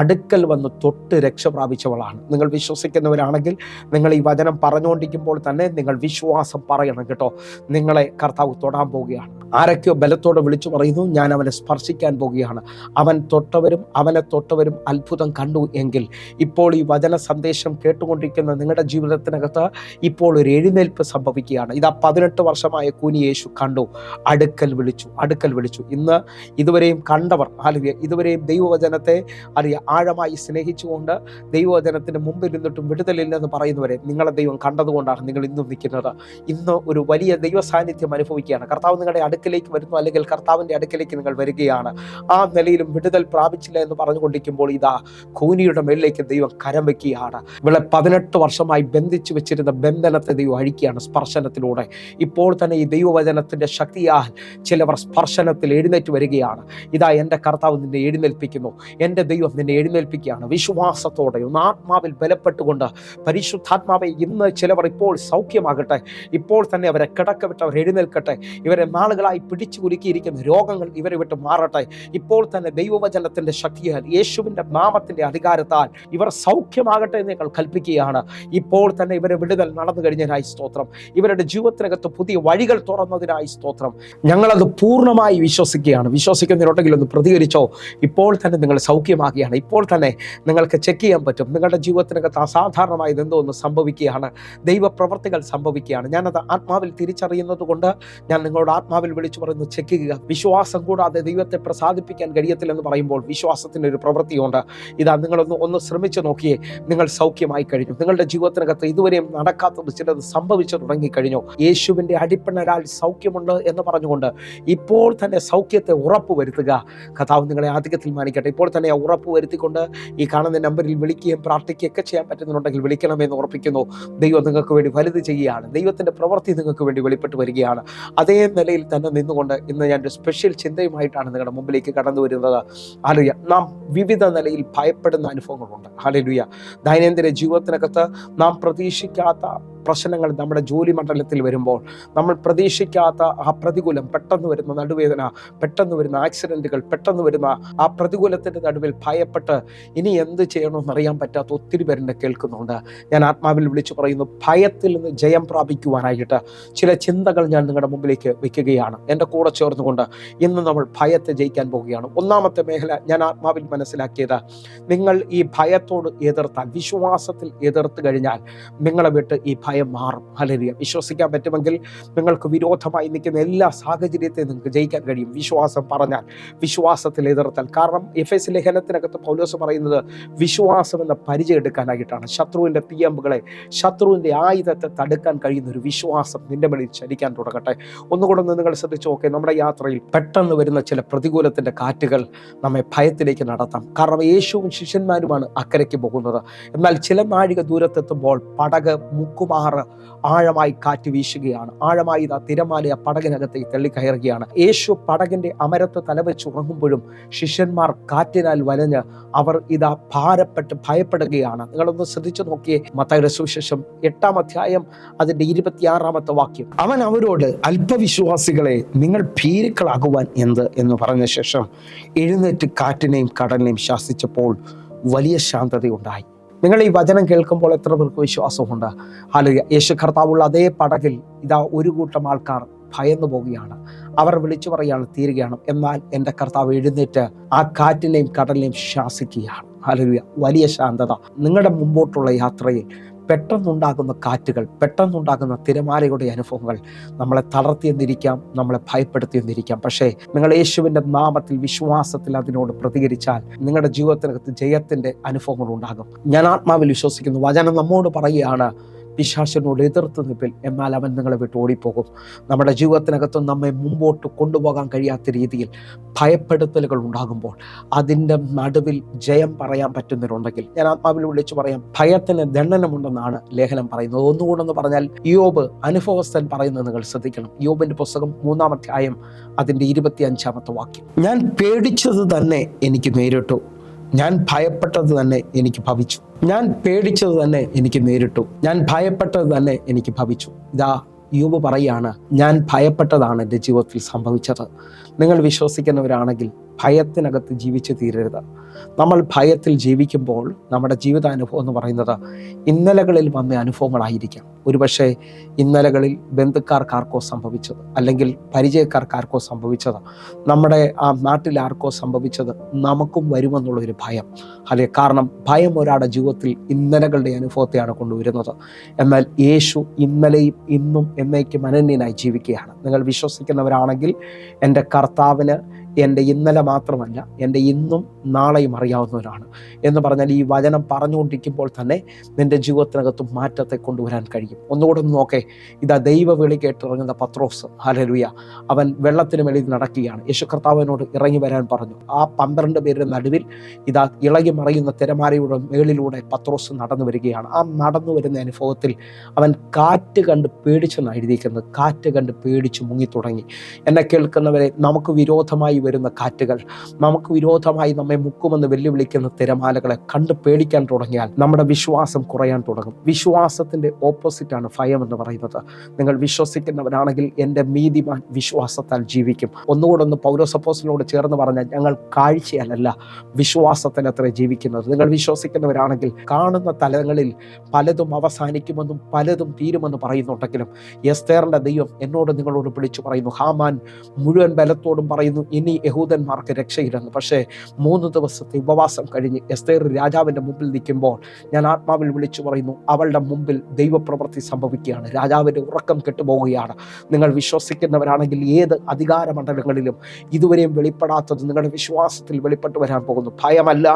അടുക്കൽ വന്ന് തൊട്ട് രക്ഷ പ്രാപിച്ചവളാണ്. നിങ്ങൾ വിശ്വസിക്കുന്നവരാണെങ്കിൽ നിങ്ങൾ ഈ വചനം പറഞ്ഞുകൊണ്ടിരിക്കുമ്പോൾ തന്നെ നിങ്ങൾ വിശ്വാസം പറയണം കേട്ടോ. നിങ്ങളെ കർത്താവ് തൊടാൻ പോവുകയാണ്. ആരൊക്കെയോ ബലത്തോടെ വിളിച്ചു പറയുന്നു, ഞാൻ അവനെ സ്പർശിക്കാൻ പോവുകയാണ്. അവനെ തൊട്ടവരും അത്ഭുതം കണ്ടു എങ്കിൽ ഇപ്പോൾ ഈ വചന സന്ദേശം കേട്ടുകൊണ്ടിരിക്കുന്ന നിങ്ങളുടെ ജീവിതത്തിനകത്ത് ഇപ്പോൾ ഒരു എഴുന്നേൽപ്പ് സംഭവിക്കുകയാണ്. ഇതാ 18 വർഷമായ കൂനി യേശു കണ്ടു, അടുക്കൽ വിളിച്ചു. ഇന്ന് ഇതുവരെയും കണ്ടവർ ഇതുവരെയും ദൈവവചനത്തെ ആഴമായി സ്നേഹിച്ചുകൊണ്ട് ദൈവവചനത്തിന് മുമ്പിൽ നിന്നിട്ടും വിടുതലില്ലെന്ന് പറയുന്നവരെ നിങ്ങളെ ദൈവം കണ്ടതുകൊണ്ടാണ് നിങ്ങൾ ഇന്നും നിൽക്കുന്നത്. ഇന്ന് ഒരു വലിയ ദൈവ സാന്നിധ്യം അനുഭവിക്കുകയാണ്. കർത്താവ് നിങ്ങളുടെ അടുക്കിലേക്ക് വരുന്നു, അല്ലെങ്കിൽ കർത്താവിൻ്റെ അടുക്കിലേക്ക് നിങ്ങൾ വരികയാണ്. ആ നിലയിലും വിടുതൽ പ്രാപിച്ചില്ല എന്ന് പറഞ്ഞുകൊണ്ടിരിക്കുമ്പോൾ ഇതാ കൂനിയുടെ മേളിലേക്ക് ദൈവം കരം വെക്കുകയാണ്. ഇവിടെ 18 വർഷമായി ബന്ധിച്ചു വെച്ചിരുന്ന ബന്ധനത്തെ ദൈവം അഴിക്കുകയാണ് സ്പർശനത്തിലൂടെ. ഇപ്പോൾ തന്നെ ഈ ദൈവവചനത്തിന്റെ ശക്തിയാൽ ചിലവർ സ്പർശനത്തിൽ എഴുന്നേറ്റ് വരികയാണ്. ഇതാ എൻ്റെ കർത്താവ് നിന്നെ എഴുന്നേൽപ്പിക്കുന്നു, എൻ്റെ ദൈവം നിന്നെ എഴുന്നേൽപ്പിക്കുകയാണ്. വിശ്വാസത്തോടെ ഒന്ന് ആത്മാവിൽ ബലപ്പെട്ടുകൊണ്ട് പരിശുദ്ധാത്മാവെ ഇന്ന് ചിലവർ ഇപ്പോൾ സൗഖ്യമാകട്ടെ. ഇപ്പോൾ തന്നെ അവരെ കിടക്ക വിട്ട് അവർ എഴുന്നേൽക്കട്ടെ. ഇവരെ നാളുകളായി പിടിച്ചു കുലുക്കിയിരിക്കുന്ന രോഗങ്ങൾ ഇവരെ വിട്ട് മാറട്ടെ. ഇപ്പോൾ തന്നെ ദൈവവചനത്തിന്റെ ശക്തിയാൽ യേശുവിന്റെ നാമത്തിന്റെ അധികാരത്താൽ ഇവർ സൗഖ്യമാകട്ടെ എന്ന് ഞങ്ങൾ കൽപ്പിക്കുകയാണ്. ഇപ്പോൾ തന്നെ ഇവരെ വിടുതൽ നടന്നു കഴിഞ്ഞതിനായി സ്തോത്രം. ഇവരുടെ ജീവിതത്തിനകത്ത് പുതിയ വഴികൾ തുറന്നതിനായി സ്തോത്രം. ഞങ്ങളത് പൂർണ്ണമായി വിശ്വസിക്കുകയാണ്. വിശ്വസിക്കുന്നതിനോട്ടെങ്കിലും ഒന്ന് പ്രതികരിച്ചോ. ഇപ്പോൾ തന്നെ നിങ്ങൾ സൗഖ്യമാകുകയാണ്. ഇപ്പോൾ തന്നെ നിങ്ങൾക്ക് ചെക്ക് ചെയ്യാൻ പറ്റും. നിങ്ങളുടെ ജീവിതത്തിനകത്ത് അസാധാരണമായത് എന്തോ ഒന്ന് സംഭവിക്കുകയാണ്. ദൈവപ്രവർത്തികൾ സംഭവിക്കുകയാണ്. ഞാനത് ആത്മാവിൽ തിരിച്ചറിയുന്നത് കൊണ്ട് ഞാൻ നിങ്ങളോട് ആത്മാവിൽ വിളിച്ചു പറയുന്നു, ചെക്ക് ചെയ്യുക. വിശ്വാസം കൂടാതെ ദൈവത്തെ പ്രസാദിപ്പിക്കാൻ കഴിയത്തില്ലെന്ന് പറയുമ്പോൾ വിശ്വാസത്തിൻ്റെ ഒരു പ്രവൃത്തിയുണ്ട്. ഇതാ നിങ്ങളൊന്ന് ശ്രമിച്ചു നോക്കിയേ, നിങ്ങൾ സൗഖ്യമായി കഴിഞ്ഞു. നിങ്ങളുടെ ജീവിതത്തിനകത്ത് ഇതുവരെയും നടക്കാത്തത് ചിലത് സംഭവിച്ചു തുടങ്ങിക്കഴിഞ്ഞു. യേശുവിൻ്റെ അടിപ്പിണരാൽ സൗഖ്യമുണ്ട് എന്ന് പറഞ്ഞുകൊണ്ട് ഇപ്പോൾ തന്നെ സൗഖ്യത്തെ ഉറപ്പുവരുത്തുക. കർത്താവ് നിങ്ങളെ അധികത്തിൽ മാനിക്കട്ടെ. ഇപ്പോൾ തന്നെ ഉറപ്പുവരുത്തിക്കൊണ്ട് ഈ കാണുന്ന നമ്പറിൽ വിളിക്കുകയും പ്രാർത്ഥിക്കുകയൊക്കെ ചെയ്യാൻ പറ്റുന്നുണ്ടെങ്കിൽ വിളിക്കണമെന്ന് ഉറപ്പിക്കുന്നു. ദൈവം നിങ്ങൾക്ക് വേണ്ടി വലുത് ചെയ്യുകയാണ്. ദൈവത്തിൻ്റെ പ്രവൃത്തി നിങ്ങൾക്ക് വേണ്ടി വെളിപ്പെട്ട് വരികയാണ്. അതേ നിലയിൽ തന്നെ നിന്നുകൊണ്ട് ഇന്ന് ഞാൻ ഒരു സ്പെഷ്യൽ ചിന്തയുമായിട്ടാണ് നിങ്ങളുടെ മുമ്പിലേക്ക് കടന്നു വരുന്നത്. ഹല്ലേലൂയ. നാം വിവിധ നിലയിൽ ഭയപ്പെടുന്ന അനുഭവങ്ങളുണ്ട്. ഹല്ലേലൂയ. ദൈനംദിന ജീവിതത്തിനകത്ത് നാം പ്രതീക്ഷിക്കാത്ത പ്രശ്നങ്ങൾ നമ്മുടെ ജോലി മണ്ഡലത്തിൽ വരുമ്പോൾ, നമ്മൾ പ്രതീക്ഷിക്കാത്ത ആ പ്രതികൂലം, പെട്ടെന്ന് വരുന്ന നടുവേദന, പെട്ടെന്ന് വരുന്ന ആക്സിഡന്റുകൾ, പെട്ടെന്ന് വരുന്ന ആ പ്രതികൂലത്തിന്റെ നടുവിൽ ഭയപ്പെട്ട് ഇനി എന്ത് ചെയ്യണമെന്ന് അറിയാൻ പറ്റാത്ത ഒത്തിരി പേരെന്നെ കേൾക്കുന്നുണ്ട്. ഞാൻ ആത്മാവിൽ വിളിച്ചു പറയുന്നു, ഭയത്തിൽ നിന്ന് ജയം പ്രാപിക്കുവാനായിട്ട് ചില ചിന്തകൾ ഞാൻ നിങ്ങളുടെ മുമ്പിലേക്ക് വെക്കുകയാണ്. എൻ്റെ കൂടെ ചേർന്നുകൊണ്ട് ഇന്ന് നമ്മൾ ഭയത്തെ ജയിക്കാൻ പോവുകയാണ്. ഒന്നാമത്തെ മേഖല ഞാൻ ആത്മാവിൽ മനസ്സിലാക്കിയത്, നിങ്ങൾ ഈ ഭയത്തോട് എതിർത്താൽ, വിശ്വാസത്തിൽ എതിർത്ത് കഴിഞ്ഞാൽ നിങ്ങളെ വിട്ട് ഈ ഭയം മാറും. ഹല്ലേലൂയ. വിശ്വസിക്കാൻ പറ്റുമെങ്കിൽ നിങ്ങൾക്ക് വിരോധമായി നിൽക്കുന്ന എല്ലാ സാഹചര്യത്തെയും നിങ്ങൾക്ക് ജയിക്കാൻ കഴിയും. വിശ്വാസം പറഞ്ഞാൽ, വിശ്വാസത്തിൽ എതിർത്താൽ. കാരണം എഫെസ് ലേഖനത്തിനകത്ത് പൗലോസ് പറയുന്നത് വിശ്വാസം എന്ന പരിചയം എടുക്കാനായിട്ടാണ്. ശത്രുവിൻ്റെ തീയമ്പുകളെ, ശത്രുവിൻ്റെ ആയുധത്തെ തടുക്കാൻ കഴിയുന്ന ഒരു വിശ്വാസം നിന്റെ മേളിൽ ചലിക്കാൻ തുടങ്ങട്ടെ. ഒന്നുകൂടെ നിങ്ങൾ ശ്രദ്ധിച്ചു നോക്കേ, നമ്മുടെ യാത്രയിൽ പെട്ടെന്ന് വരുന്ന ചില പ്രതികൂലത്തിൻ്റെ കാറ്റുകൾ നമ്മെ ഭയത്തിലേക്ക് നടത്താം. കാരണം യേശുവും ശിഷ്യന്മാരുമാണ് അക്കരയ്ക്ക് പോകുന്നത്. എന്നാൽ ചില നാഴിക ദൂരത്തെത്തുമ്പോൾ പടക് മുക്കുമാറ് ആഴമായി കാറ്റ് വീശുകയാണ്. ആഴമായി ഇതാ തിരമാല പടകിനകത്തേക്ക് തള്ളിക്കയറുകയാണ്. യേശു പടകിന്റെ അമരത്ത് തലവെച്ച് ഉറങ്ങുമ്പോഴും ശിഷ്യന്മാർ കാറ്റിനാൽ വലഞ്ഞ് അവർ ഇതാ ഭാരപ്പെട്ട് ഭയപ്പെടുകയാണ്. നിങ്ങളൊന്ന് ശ്രദ്ധിച്ചു നോക്കിയേ, മത്തായിയുടെ സുവിശേഷം 8-ാം അധ്യായം അതിന്റെ 26-ാമത്തെ വാക്യം. അവൻ അവരോട്, അല്പവിശ്വാസികളെ, നിങ്ങൾ ഭീരുക്കളാകുവാൻ എന്ത് എന്ന് പറഞ്ഞ ശേഷം എഴുന്നേറ്റ് കാറ്റിനെയും കടലിനെയും ശാസിച്ചപ്പോൾ വലിയ ശാന്തതയുണ്ടായി. നിങ്ങൾ ഈ വചനം കേൾക്കുമ്പോൾ എത്ര പേർക്ക് വിശ്വാസമുണ്ട്? ഹല്ലേലൂയ. യേശു കർത്താവുള്ള അതേ പടകിൽ ഇതാ ഒരു കൂട്ടം ആൾക്കാർ ഭയന്നു പോവുകയാണ്. അവർ വിളിച്ചു പറയുകയാണ്, തീരുകയാണ്. എന്നാൽ എൻ്റെ കർത്താവ് എഴുന്നേറ്റ് ആ കാറ്റിനെയും കടലിനെയും ശാസിക്കുകയാണ്. ഹല്ലേലൂയ. വലിയ ശാന്തത. നിങ്ങളുടെ മുമ്പോട്ടുള്ള യാത്രയിൽ പെട്ടെന്നുണ്ടാകുന്ന കാറ്റുകൾ, പെട്ടെന്നുണ്ടാകുന്ന തിരമാലയുടെ അനുഭവങ്ങൾ നമ്മളെ തളർത്തിയെന്നിരിക്കാം, നമ്മളെ ഭയപ്പെടുത്തിയെന്നിരിക്കാം. പക്ഷേ നിങ്ങൾ യേശുവിൻ്റെ നാമത്തിൽ വിശ്വാസത്തിൽ അതിനോട് പ്രതികരിച്ചാൽ നിങ്ങളുടെ ജീവിതത്തിനകത്ത് ജയത്തിൻ്റെ അനുഭവങ്ങൾ ഉണ്ടാകും. ഞാൻ ആത്മാവിൽ വിശ്വസിക്കുന്നു. വചനം നമ്മോട് പറയുകയാണ്, പിശാചിനോട് എതിർത്ത് നിൽപ്പിൽ, എന്നാൽ അവൻ നിങ്ങളെ വിട്ട് ഓടിപ്പോകും. നമ്മുടെ ജീവിതത്തിനകത്ത് നമ്മെ മുമ്പോട്ട് കൊണ്ടുപോകാൻ കഴിയാത്ത രീതിയിൽ ഭയപ്പെടുത്തലുകൾ ഉണ്ടാകുമ്പോൾ അതിൻ്റെ നടുവിൽ ജയം പറയാൻ പറ്റുന്നവരുണ്ടെങ്കിൽ ഞാൻ ആത്മാവിൽ വിളിച്ചു പറയാം, ഭയത്തിന് ദണ്ഡനമുണ്ടെന്നാണ് ലേഖനം പറയുന്നത്. ഒന്നുകൂടെന്ന് പറഞ്ഞാൽ യോബ് അനുഭവസ്ഥൻ പറയുന്നത് നിങ്ങൾ ശ്രദ്ധിക്കണം. യോബിന്റെ പുസ്തകം 3-ാം അധ്യായം അതിൻ്റെ 25-ാമത്തെ വാക്യം. ഞാൻ പേടിച്ചത് തന്നെ എനിക്ക് നേരിട്ടു, ഞാൻ ഭയപ്പെട്ടത് തന്നെ എനിക്ക് ഭവിച്ചു. ഞാൻ പേടിച്ചത് തന്നെ എനിക്ക് നേരിട്ടു, ഞാൻ ഭയപ്പെട്ടത് തന്നെ എനിക്ക് ഭവിച്ചു. ഇതാ യോബ് പറയാണ്, ഞാൻ ഭയപ്പെട്ടതാണ് എൻ്റെ ജീവിതത്തിൽ സംഭവിച്ചത്. നിങ്ങൾ വിശ്വസിക്കുന്നവരാണെങ്കിൽ ഭയത്തിനകത്ത് ജീവിച്ച് തീരരുത്. നമ്മൾ ഭയത്തിൽ ജീവിക്കുമ്പോൾ നമ്മുടെ ജീവിതാനുഭവം എന്ന് പറയുന്നത് ഇന്നലകളിൽ വന്ന അനുഭവങ്ങളായിരിക്കാം. ഒരുപക്ഷെ ഇന്നലകളിൽ ബന്ധുക്കാർക്കാർക്കോ സംഭവിച്ചത്, അല്ലെങ്കിൽ പരിചയക്കാർക്കാർക്കോ സംഭവിച്ചത്, നമ്മുടെ ആ നാട്ടിൽ ആർക്കോ സംഭവിച്ചത് നമുക്കും വരുമെന്നുള്ളൊരു ഭയം. അല്ലെ, കാരണം ഭയം ഒരാളുടെ ജീവിതത്തിൽ ഇന്നലകളുടെ അനുഭവത്തെയാണ് കൊണ്ടുവരുന്നത്. എന്നാൽ യേശു ഇന്നലെയും ഇന്നും എന്നേക്കും അനന്യനായി ജീവിക്കുകയാണ്. നിങ്ങൾ വിശ്വസിക്കുന്നവരാണെങ്കിൽ എൻ്റെ കർത്താവിന് എൻ്റെ ഇന്നലെ മാത്രമല്ല, എൻ്റെ ഇന്നും നാളെയും അറിയാവുന്നവരാണ് എന്ന് പറഞ്ഞാൽ ഈ വചനം പറഞ്ഞുകൊണ്ടിരിക്കുമ്പോൾ തന്നെ നിൻ്റെ ജീവിതത്തിനകത്തും മാറ്റത്തെ കൊണ്ടുവരാൻ കഴിയും. ഒന്നുകൂടെ ഒന്ന് നോക്കേ, ഇതാ ദൈവ വിളി കേട്ടിറങ്ങുന്ന പത്രോസ്, ഹല്ലേലൂയ, അവൻ വെള്ളത്തിന് മേളിൽ നടക്കുകയാണ്. യേശു കർത്താവിനോട് ഇറങ്ങി വരാൻ പറഞ്ഞു. ആ 12 പേരുടെ നടുവിൽ ഇതാ ഇളകി മറിയുന്ന തിരമാലയുടെ മേളിലൂടെ പത്രോസ് നടന്നു വരികയാണ്. ആ നടന്നു വരുന്ന അനുഭവത്തിൽ അവൻ കാറ്റ് കണ്ട് പേടിച്ചെന്ന് എഴുതിയിരിക്കുന്നത്. കാറ്റ് കണ്ട് പേടിച്ച് മുങ്ങിത്തുടങ്ങി. എന്നെ കേൾക്കുന്നവരെ, നമുക്ക് വിരോധമായി വരുന്ന കാറ്റുകൾ, നമുക്ക് വിരോധമായി നമ്മെ മുക്കുമെന്ന് വെല്ലുവിളിക്കുന്ന തിരമാലകളെ കണ്ട് പേടിക്കാൻ തുടങ്ങിയാൽ നമ്മുടെ വിശ്വാസം കുറയാൻ തുടങ്ങും. വിശ്വാസത്തിന്റെ ഓപ്പോസിറ്റാണ് ഭയം എന്ന് പറയുന്നത്. നിങ്ങൾ വിശ്വസിക്കുന്നവരാണെങ്കിൽ എൻ്റെ നീതിമാൻ വിശ്വാസത്താൽ ജീവിക്കും. ഒന്നുകൂടെ ഒന്ന് പൗലോസ് അപ്പോസ്തലനോട് ചേർന്ന് പറഞ്ഞാൽ, ഞങ്ങൾ കാഴ്ചയല്ല വിശ്വാസത്തിൽ അത്ര ജീവിക്കുന്നത്. നിങ്ങൾ വിശ്വസിക്കുന്നവരാണെങ്കിൽ കാണുന്ന തലങ്ങളിൽ പലതും അവസാനിക്കുമെന്നും പലതും തീരുമെന്ന് പറയുന്നുണ്ടെങ്കിലും എസ്തേറിന്റെ ദൈവം എന്നോട് നിങ്ങളോട് വിളിച്ചു പറയുന്നു, ഹാമാൻ മുഴുവൻ ബലത്തോടും പറയുന്നു ഇനി യഹൂദന്മാർക്ക് രക്ഷയില്ലെന്ന്. പക്ഷേ 3 ദിവസത്തെ ഉപവാസം കഴിഞ്ഞ് എസ്തേർ രാജാവിൻ്റെ മുമ്പിൽ നിൽക്കുമ്പോൾ ഞാൻ ആത്മാവിൽ വിളിച്ചു പറയുന്നു, അവളുടെ മുമ്പിൽ ദൈവപ്രവൃത്തി സംഭവിക്കുകയാണ്. രാജാവിൻ്റെ ഉറക്കം കെട്ടുപോവുകയാണ്. നിങ്ങൾ വിശ്വസിക്കുന്നവരാണെങ്കിൽ ഏത് അധികാര മണ്ഡലങ്ങളിലും ഇതുവരെയും വെളിപ്പെടാത്തത് നിങ്ങളുടെ വിശ്വാസത്തിൽ വെളിപ്പെട്ട് വരാൻ പോകുന്നു. ഭയമല്ല,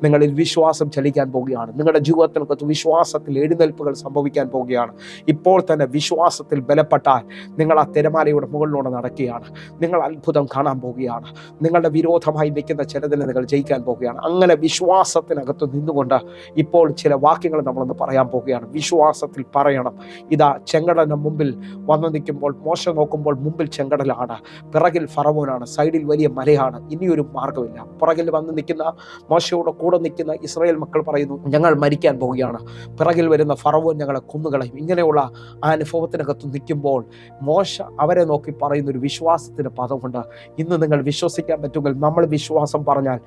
നിങ്ങളിൽ വിശ്വാസം ചലിക്കാൻ പോവുകയാണ്. നിങ്ങളുടെ ജീവിതത്തിനകത്ത് വിശ്വാസത്തിൽ എഴുന്നേൽപ്പുകൾ സംഭവിക്കാൻ പോവുകയാണ്. ഇപ്പോൾ തന്നെ വിശ്വാസത്തിൽ ബലപ്പെട്ടാൽ നിങ്ങൾ ആ തിരമാലയുടെ മുകളിലൂടെ നടക്കുകയാണ്. നിങ്ങൾ അത്ഭുതം കാണാൻ പോവുകയാണ്. നിങ്ങളുടെ വിരോധമായി നിൽക്കുന്ന ചിലതിനെ നിങ്ങൾ ജയിക്കാൻ പോവുകയാണ്. അങ്ങനെ വിശ്വാസത്തിനകത്ത് നിന്നുകൊണ്ട് ഇപ്പോൾ ചില വാക്യങ്ങൾ നമ്മളൊന്ന് പറയാൻ പോവുകയാണ്. വിശ്വാസത്തിൽ പറയണം. ഇതാ ചെങ്കടലിന് മുമ്പിൽ വന്നു നിൽക്കുമ്പോൾ മോശ നോക്കുമ്പോൾ മുമ്പിൽ ചെങ്കടലാണ്, പിറകിൽ ഫറവോനാണ്, സൈഡിൽ വലിയ മലയാണ്, ഇനിയൊരു മാർഗമില്ല. പുറകിൽ വന്ന് നിൽക്കുന്ന മോശയുടെ കൂടെ നിൽക്കുന്ന ഇസ്രായേൽ മക്കൾ പറയുന്നു, ഞങ്ങൾ മരിക്കാൻ പോവുകയാണ്, പിറകിൽ വരുന്ന ഫറവോൻ ഞങ്ങളെ കൊന്നുകളയും. ഇങ്ങനെയുള്ള ആ അനുഭവത്തിനകത്ത് നിൽക്കുമ്പോൾ മോശ അവരെ നോക്കി പറയുന്ന ഒരു വിശ്വാസത്തിൻ്റെ പദമുണ്ട്. ഇന്ന് നിങ്ങൾ വിശ്വസിക്കാൻ പറ്റുമെങ്കിൽ, നമ്മൾ വിശ്വാസം പറഞ്ഞാൽ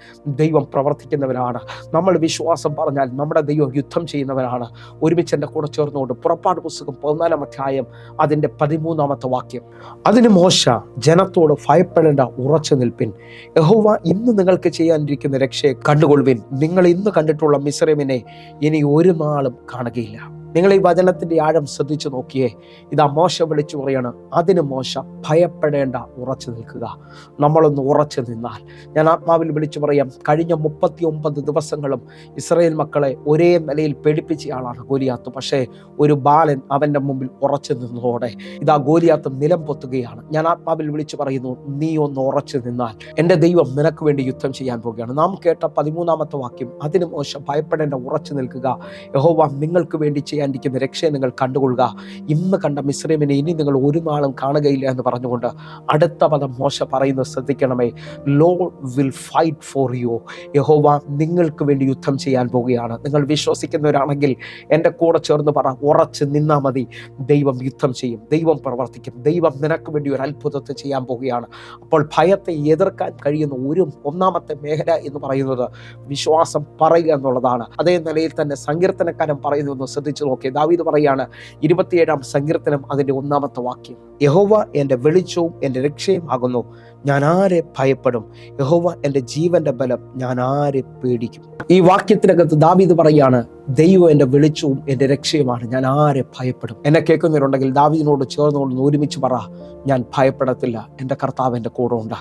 ദൈവം പ്രവർത്തിക്കുന്നവരാണ്. നമ്മൾ വിശ്വാസം പറഞ്ഞാൽ നമ്മുടെ ദൈവം യുദ്ധം ചെയ്യുന്നവരാണ്. ഒരുമിച്ച് എൻ്റെ കൂടെ ചേർന്നുകൊണ്ട് പുറപ്പാട് പുസ്തകം 14-ാം അധ്യായം അതിൻ്റെ 13-ാമത്തെ വാക്യം. അതിന് മോശ ജനത്തോട്, ഭയപ്പെടേണ്ട, ഉറച്ചു നിൽപ്പിൻ, യഹോവ ഇന്ന് നിങ്ങൾക്ക് ചെയ്യാനിരിക്കുന്ന രക്ഷയെ കണ്ടുകൊള്ളുവിൻ. നിങ്ങൾ ഇന്ന് കണ്ടിട്ടുള്ള മിസ്രയീമിനെ ഇനി ഒരു നാളും കാണുകയില്ല. നിങ്ങൾ ഈ വചനത്തിൻ്റെ ആഴം ശ്രദ്ധിച്ചു നോക്കിയേ. ഇതാ മോശ വിളിച്ചു പറയാണ്, അതിന് മോശ ഭയപ്പെടേണ്ട, ഉറച്ചു നിൽക്കുക. നമ്മളൊന്ന് ഉറച്ചു നിന്നാൽ, ഞാൻ ആത്മാവിൽ വിളിച്ചു പറയാം, കഴിഞ്ഞ 39 ദിവസങ്ങളും ഇസ്രായേൽ മക്കളെ ഒരേ നിലയിൽ പേടിപ്പിച്ച ആളാണ് ഗോലിയാത്ത്. പക്ഷേ ഒരു ബാലൻ അവൻ്റെ മുമ്പിൽ ഉറച്ചു നിന്നതോടെ ഇതാ ഗോലിയാത്ത് നിലം പൊത്തുകയാണ്. ഞാൻ ആത്മാവിൽ വിളിച്ചു പറയുന്നു, നീ ഒന്ന് ഉറച്ചു നിന്നാൽ എൻ്റെ ദൈവം നിനക്ക് വേണ്ടി യുദ്ധം ചെയ്യാൻ പോവുകയാണ്. നാം കേട്ട 13-ാമത്തെ വാക്യം, അതിന് മോശ ഭയപ്പെടേണ്ട, ഉറച്ചു നിൽക്കുക, യഹോവ നിങ്ങൾക്ക് വേണ്ടി ചെയ്യാനിരിക്കുന്ന രക്ഷയെ നിങ്ങൾ കണ്ടുകൊള്ളുക. ഇന്ന് കണ്ട മിസ്രയീമിനെ ഇനി നിങ്ങൾ ഒരു നാളും കാണുകയില്ല എന്ന് പറഞ്ഞുകൊണ്ട് അടുത്ത പദം മോശ പറയുന്നത് ശ്രദ്ധിക്കണമേ, lord will fight for you. യഹോവ നിങ്ങൾക്ക് വേണ്ടി യുദ്ധം ചെയ്യാൻ പോവുകയാണ്. നിങ്ങൾ വിശ്വസിക്കുന്നവരാണെങ്കിൽ എൻ്റെ കൂടെ ചേർന്ന് പറ, ഉറച്ച് നിന്നാൽ മതി. ദൈവം യുദ്ധം ചെയ്യും, ദൈവം പ്രവർത്തിക്കും, ദൈവം നിനക്ക് വേണ്ടി ഒരു അത്ഭുതത്തെ ചെയ്യാൻ പോവുകയാണ്. അപ്പോൾ ഭയത്തെ എതിർക്കാൻ കഴിയുന്ന ഒന്നാമത്തെ മേഖല എന്ന് പറയുന്നത് വിശ്വാസം പറയുക എന്നുള്ളതാണ്. അതേ നിലയിൽ തന്നെ സങ്കീർത്തനക്കാരൻ പറയുന്നു, ശ്രദ്ധിച്ചു നോക്കി. ദാവീദ് പറയാണ് 27-ാം സങ്കീർത്തനം അതിൻ്റെ 1-ാമത്തെ വാക്യം, യഹോവ എൻ്റെ വെളിച്ചവും എൻ്റെ രക്ഷയും ആകുന്നു, ഞാൻ ആരെ ഭയപ്പെടും? യഹോവ എൻ്റെ ജീവന്റെ ബലം, ഞാൻ ആരെ പേടിക്കും? ഈ വാക്യത്തിനകത്ത് ദാവീദ് പറയാണ്, ദൈവം എൻ്റെ വെളിച്ചവും എൻ്റെ രക്ഷയുമാണ്, ഞാൻ ആരെ ഭയപ്പെടും? എന്നെ കേൾക്കുന്നവരുണ്ടെങ്കിൽ ദാവീദിനോട് ചേർന്നുകൊണ്ട് ഒരുമിച്ച് പറ, ഞാൻ ഭയപ്പെടത്തില്ല, എൻ്റെ കർത്താവ് എൻ്റെ കൂടെ ഉണ്ട്.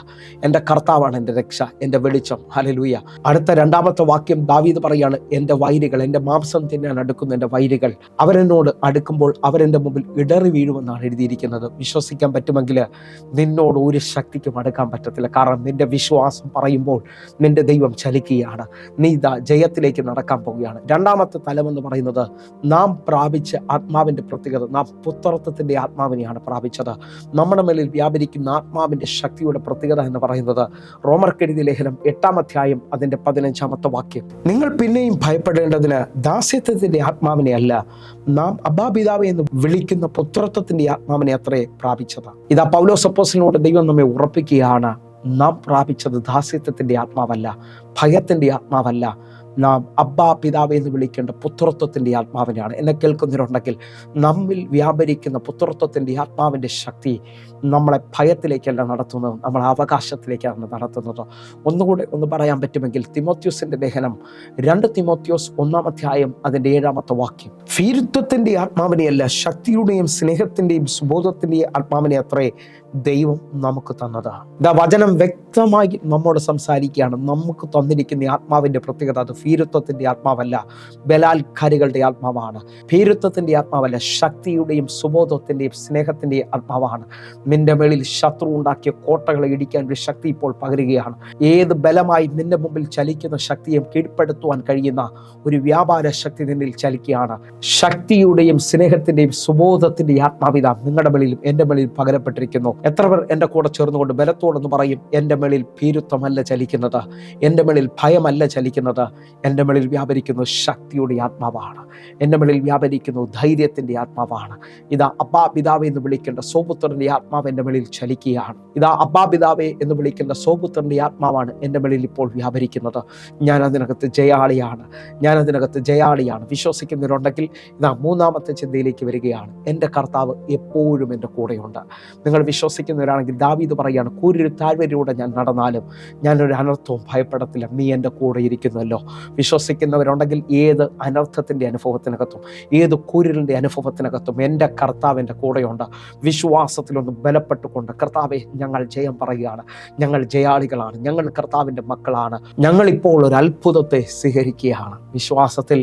എൻ്റെ കർത്താവാണ് എൻ്റെ രക്ഷ, എൻ്റെ വെളിച്ചം. ഹല്ലേലൂയ. അടുത്ത 2-ാമത്തെ വാക്യം ദാവീദ് പറയാണ്, എൻ്റെ വൈരികൾ, എൻ്റെ മാംസം തിന്നാൻ അടുക്കുന്ന എൻ്റെ വൈരികൾ, അവരെന്നോട് അടുക്കുമ്പോൾ അവരെൻ്റെ മുമ്പിൽ ഇടറി വീഴുമെന്നാണ് എഴുതിയിരിക്കുന്നത്. വിശ്വസിക്കാൻ പറ്റുമെങ്കിൽ നിന്നോട് ഒരു ശക്തിക്കും അടുക്കാൻ പറ്റത്തില്ല. കാരണം നിന്റെ വിശ്വാസം പറയുമ്പോൾ നിന്റെ ദൈവം ചലിക്കുകയാണ്. നീ ഇതാ ജയത്തിലേക്ക് നടക്കാൻ പോവുകയാണ്. 2-ാമത്തെ തലമെന്ന് പറയുന്നത് നാം പ്രാപിച്ച ആത്മാവിൻ്റെ പ്രത്യേകത, നാം പുത്രത്വത്തിൻ്റെ ആത്മാവിനെയാണ് പ്രാപിച്ചത്. നമ്മുടെ മേലിൽ വ്യാപരിക്കുന്ന ആത്മാവിൻ്റെ ശക്തിയുടെ പ്രത്യേകത എന്ന് പറയുന്നത് റോമർക്കെഴുതിയ ലേഖനം 8-ാം അധ്യായം അതിൻ്റെ 15-ാമത്തെ വാക്യം, നിങ്ങൾ പിന്നെയും ഭയപ്പെടേണ്ടതിന് ദാസ്യത്വത്തിൻ്റെ ആത്മാവിനെ അല്ല, നാം അബ്ബാപിതാവേ എന്ന് വിളിക്കുന്ന പുത്രത്വത്തിൻ്റെ ആത്മാവിനെ അത്രേ പ്രാപിച്ചത്. ഇതാ പൗലോസ് അപ്പോസ്തലനോട് ദൈവം നമ്മെ ഉറപ്പിക്കുകയാണ്, നാം പ്രാപിച്ചത് ദാസ്യത്വത്തിൻ്റെ ആത്മാവല്ല, ഭയത്തിൻ്റെ ആത്മാവല്ല, നാം അബ്ബാ പിതാവേ എന്ന് വിളിക്കേണ്ട പുത്രത്വത്തിൻ്റെ ആത്മാവിനെയാണ്. എന്നെ കേൾക്കുന്നവരുണ്ടെങ്കിൽ നമ്മിൽ വ്യാപരിക്കുന്ന പുത്രത്വത്തിൻ്റെ ആത്മാവിൻ്റെ ശക്തി നമ്മളെ ഭയത്തിലേക്കല്ല നടത്തുന്നത്, നമ്മളെ അവകാശത്തിലേക്കാണ് നടത്തുന്നത്. ഒന്നുകൂടെ ഒന്ന് പറയാൻ പറ്റുമെങ്കിൽ തിമോത്യോസിന്റെ ലേഖനം 2 തിമോത്യോസ് 1-ാം അധ്യായം അതിൻ്റെ 7-ാമത്തെ വാക്യം, ഭീരുത്വത്തിൻ്റെ ആത്മാവിനെയല്ല ശക്തിയുടെയും സ്നേഹത്തിൻ്റെയും സുബോധത്തിൻ്റെയും ആത്മാവിനെ അത്രേ ദൈവം നമുക്ക് തന്നത്. വചനം വ്യക്തമായി നമ്മോട് സംസാരിക്കുകയാണ്. നമുക്ക് തന്നിരിക്കുന്ന ആത്മാവിന്റെ പ്രത്യേകത അത് ഭീരുത്വത്തിന്റെ ആത്മാവല്ല, ബലാത്കാരികളുടെ ആത്മാവാണ്. ഭീരുത്വത്തിന്റെ ആത്മാവല്ല, ശക്തിയുടെയും സുബോധത്തിന്റെയും സ്നേഹത്തിന്റെയും ആത്മാവാണ്. നിന്റെ മേളിൽ ശത്രു ഉണ്ടാക്കിയ കോട്ടകളെ ഇടിക്കാൻ ഒരു ശക്തി ഇപ്പോൾ പകരുകയാണ്. ഏത് ബലമായി നിന്റെ മുമ്പിൽ ചലിക്കുന്ന ശക്തിയും കീഴ്പ്പെടുത്തുവാൻ കഴിയുന്ന ഒരു വ്യാപാര ശക്തി നിന്നിൽ ചലിക്കുകയാണ്. ശക്തിയുടെയും സ്നേഹത്തിന്റെയും സുബോധത്തിന്റെയും ആത്മാവിത നിങ്ങളുടെ മേളിലും എൻ്റെ മേളിൽ പകരപ്പെട്ടിരിക്കുന്നു. എത്ര പേർ എൻ്റെ കൂടെ ചേർന്നുകൊണ്ട് ബലത്തോടെന്ന് പറയും, എൻ്റെ മേളിൽ ഭീരുത്വമല്ല ചലിക്കുന്നത്, എൻ്റെ മേളിൽ ഭയമല്ല ചലിക്കുന്നത്, എൻ്റെ മേളിൽ വ്യാപരിക്കുന്നു ശക്തിയുടെ ആത്മാവാണ്, എൻ്റെ മേളിൽ വ്യാപരിക്കുന്നു ധൈര്യത്തിൻ്റെ ആത്മാവാണ്. ഇതാ അബ്ബാ പിതാവേ എന്ന് വിളിക്കേണ്ട സോപുത്രൻ്റെ ആത്മാവ് എൻ്റെ മേളിൽ ചലിക്കുകയാണ്. ഇതാ അബ്ബാ പിതാവേ എന്ന് വിളിക്കേണ്ട സോപുത്രൻ്റെ ആത്മാവാണ് എൻ്റെ മേളിൽ ഇപ്പോൾ വ്യാപരിക്കുന്നത്. ഞാൻ അതിനകത്ത് ജയാളിയാണ്, ഞാൻ അതിനകത്ത് ജയാളിയാണ്. വിശ്വസിക്കുന്നവരുണ്ടെങ്കിൽ ഇതാ 3-ാമത്തെ ചിന്തയിലേക്ക് വരികയാണ്. എൻ്റെ കർത്താവ് എപ്പോഴും എൻ്റെ കൂടെയുണ്ട്. നിങ്ങൾ വിശ്വസിക്കുന്നവരാണെങ്കിൽ ദാവീദ് പറയാണ്, കൂരിരു താഴ്വരയിലൂടെ ഞാൻ നടന്നാലും ഞാനൊരു അനർത്ഥവും ഭയപ്പെടത്തില്ല, നീ എൻ്റെ കൂടെ ഇരിക്കുന്നല്ലോ. വിശ്വസിക്കുന്നവരുണ്ടെങ്കിൽ ഏത് അനർത്ഥത്തിൻ്റെ അനുഭവത്തിനകത്തും ഏത് കൂരിലിൻ്റെ അനുഭവത്തിനകത്തും എൻ്റെ കർത്താവ് എൻ്റെ കൂടെയുണ്ട്. വിശ്വാസത്തിലൊന്ന് ബലപ്പെട്ടുകൊണ്ട് കർത്താവെ ഞങ്ങൾ ജയം പറയുകയാണ്, ഞങ്ങൾ ജയാളികളാണ്, ഞങ്ങൾ കർത്താവിൻ്റെ മക്കളാണ്, ഞങ്ങളിപ്പോൾ ഒരു അത്ഭുതത്തെ സ്വീകരിക്കുകയാണ്. വിശ്വാസത്തിൽ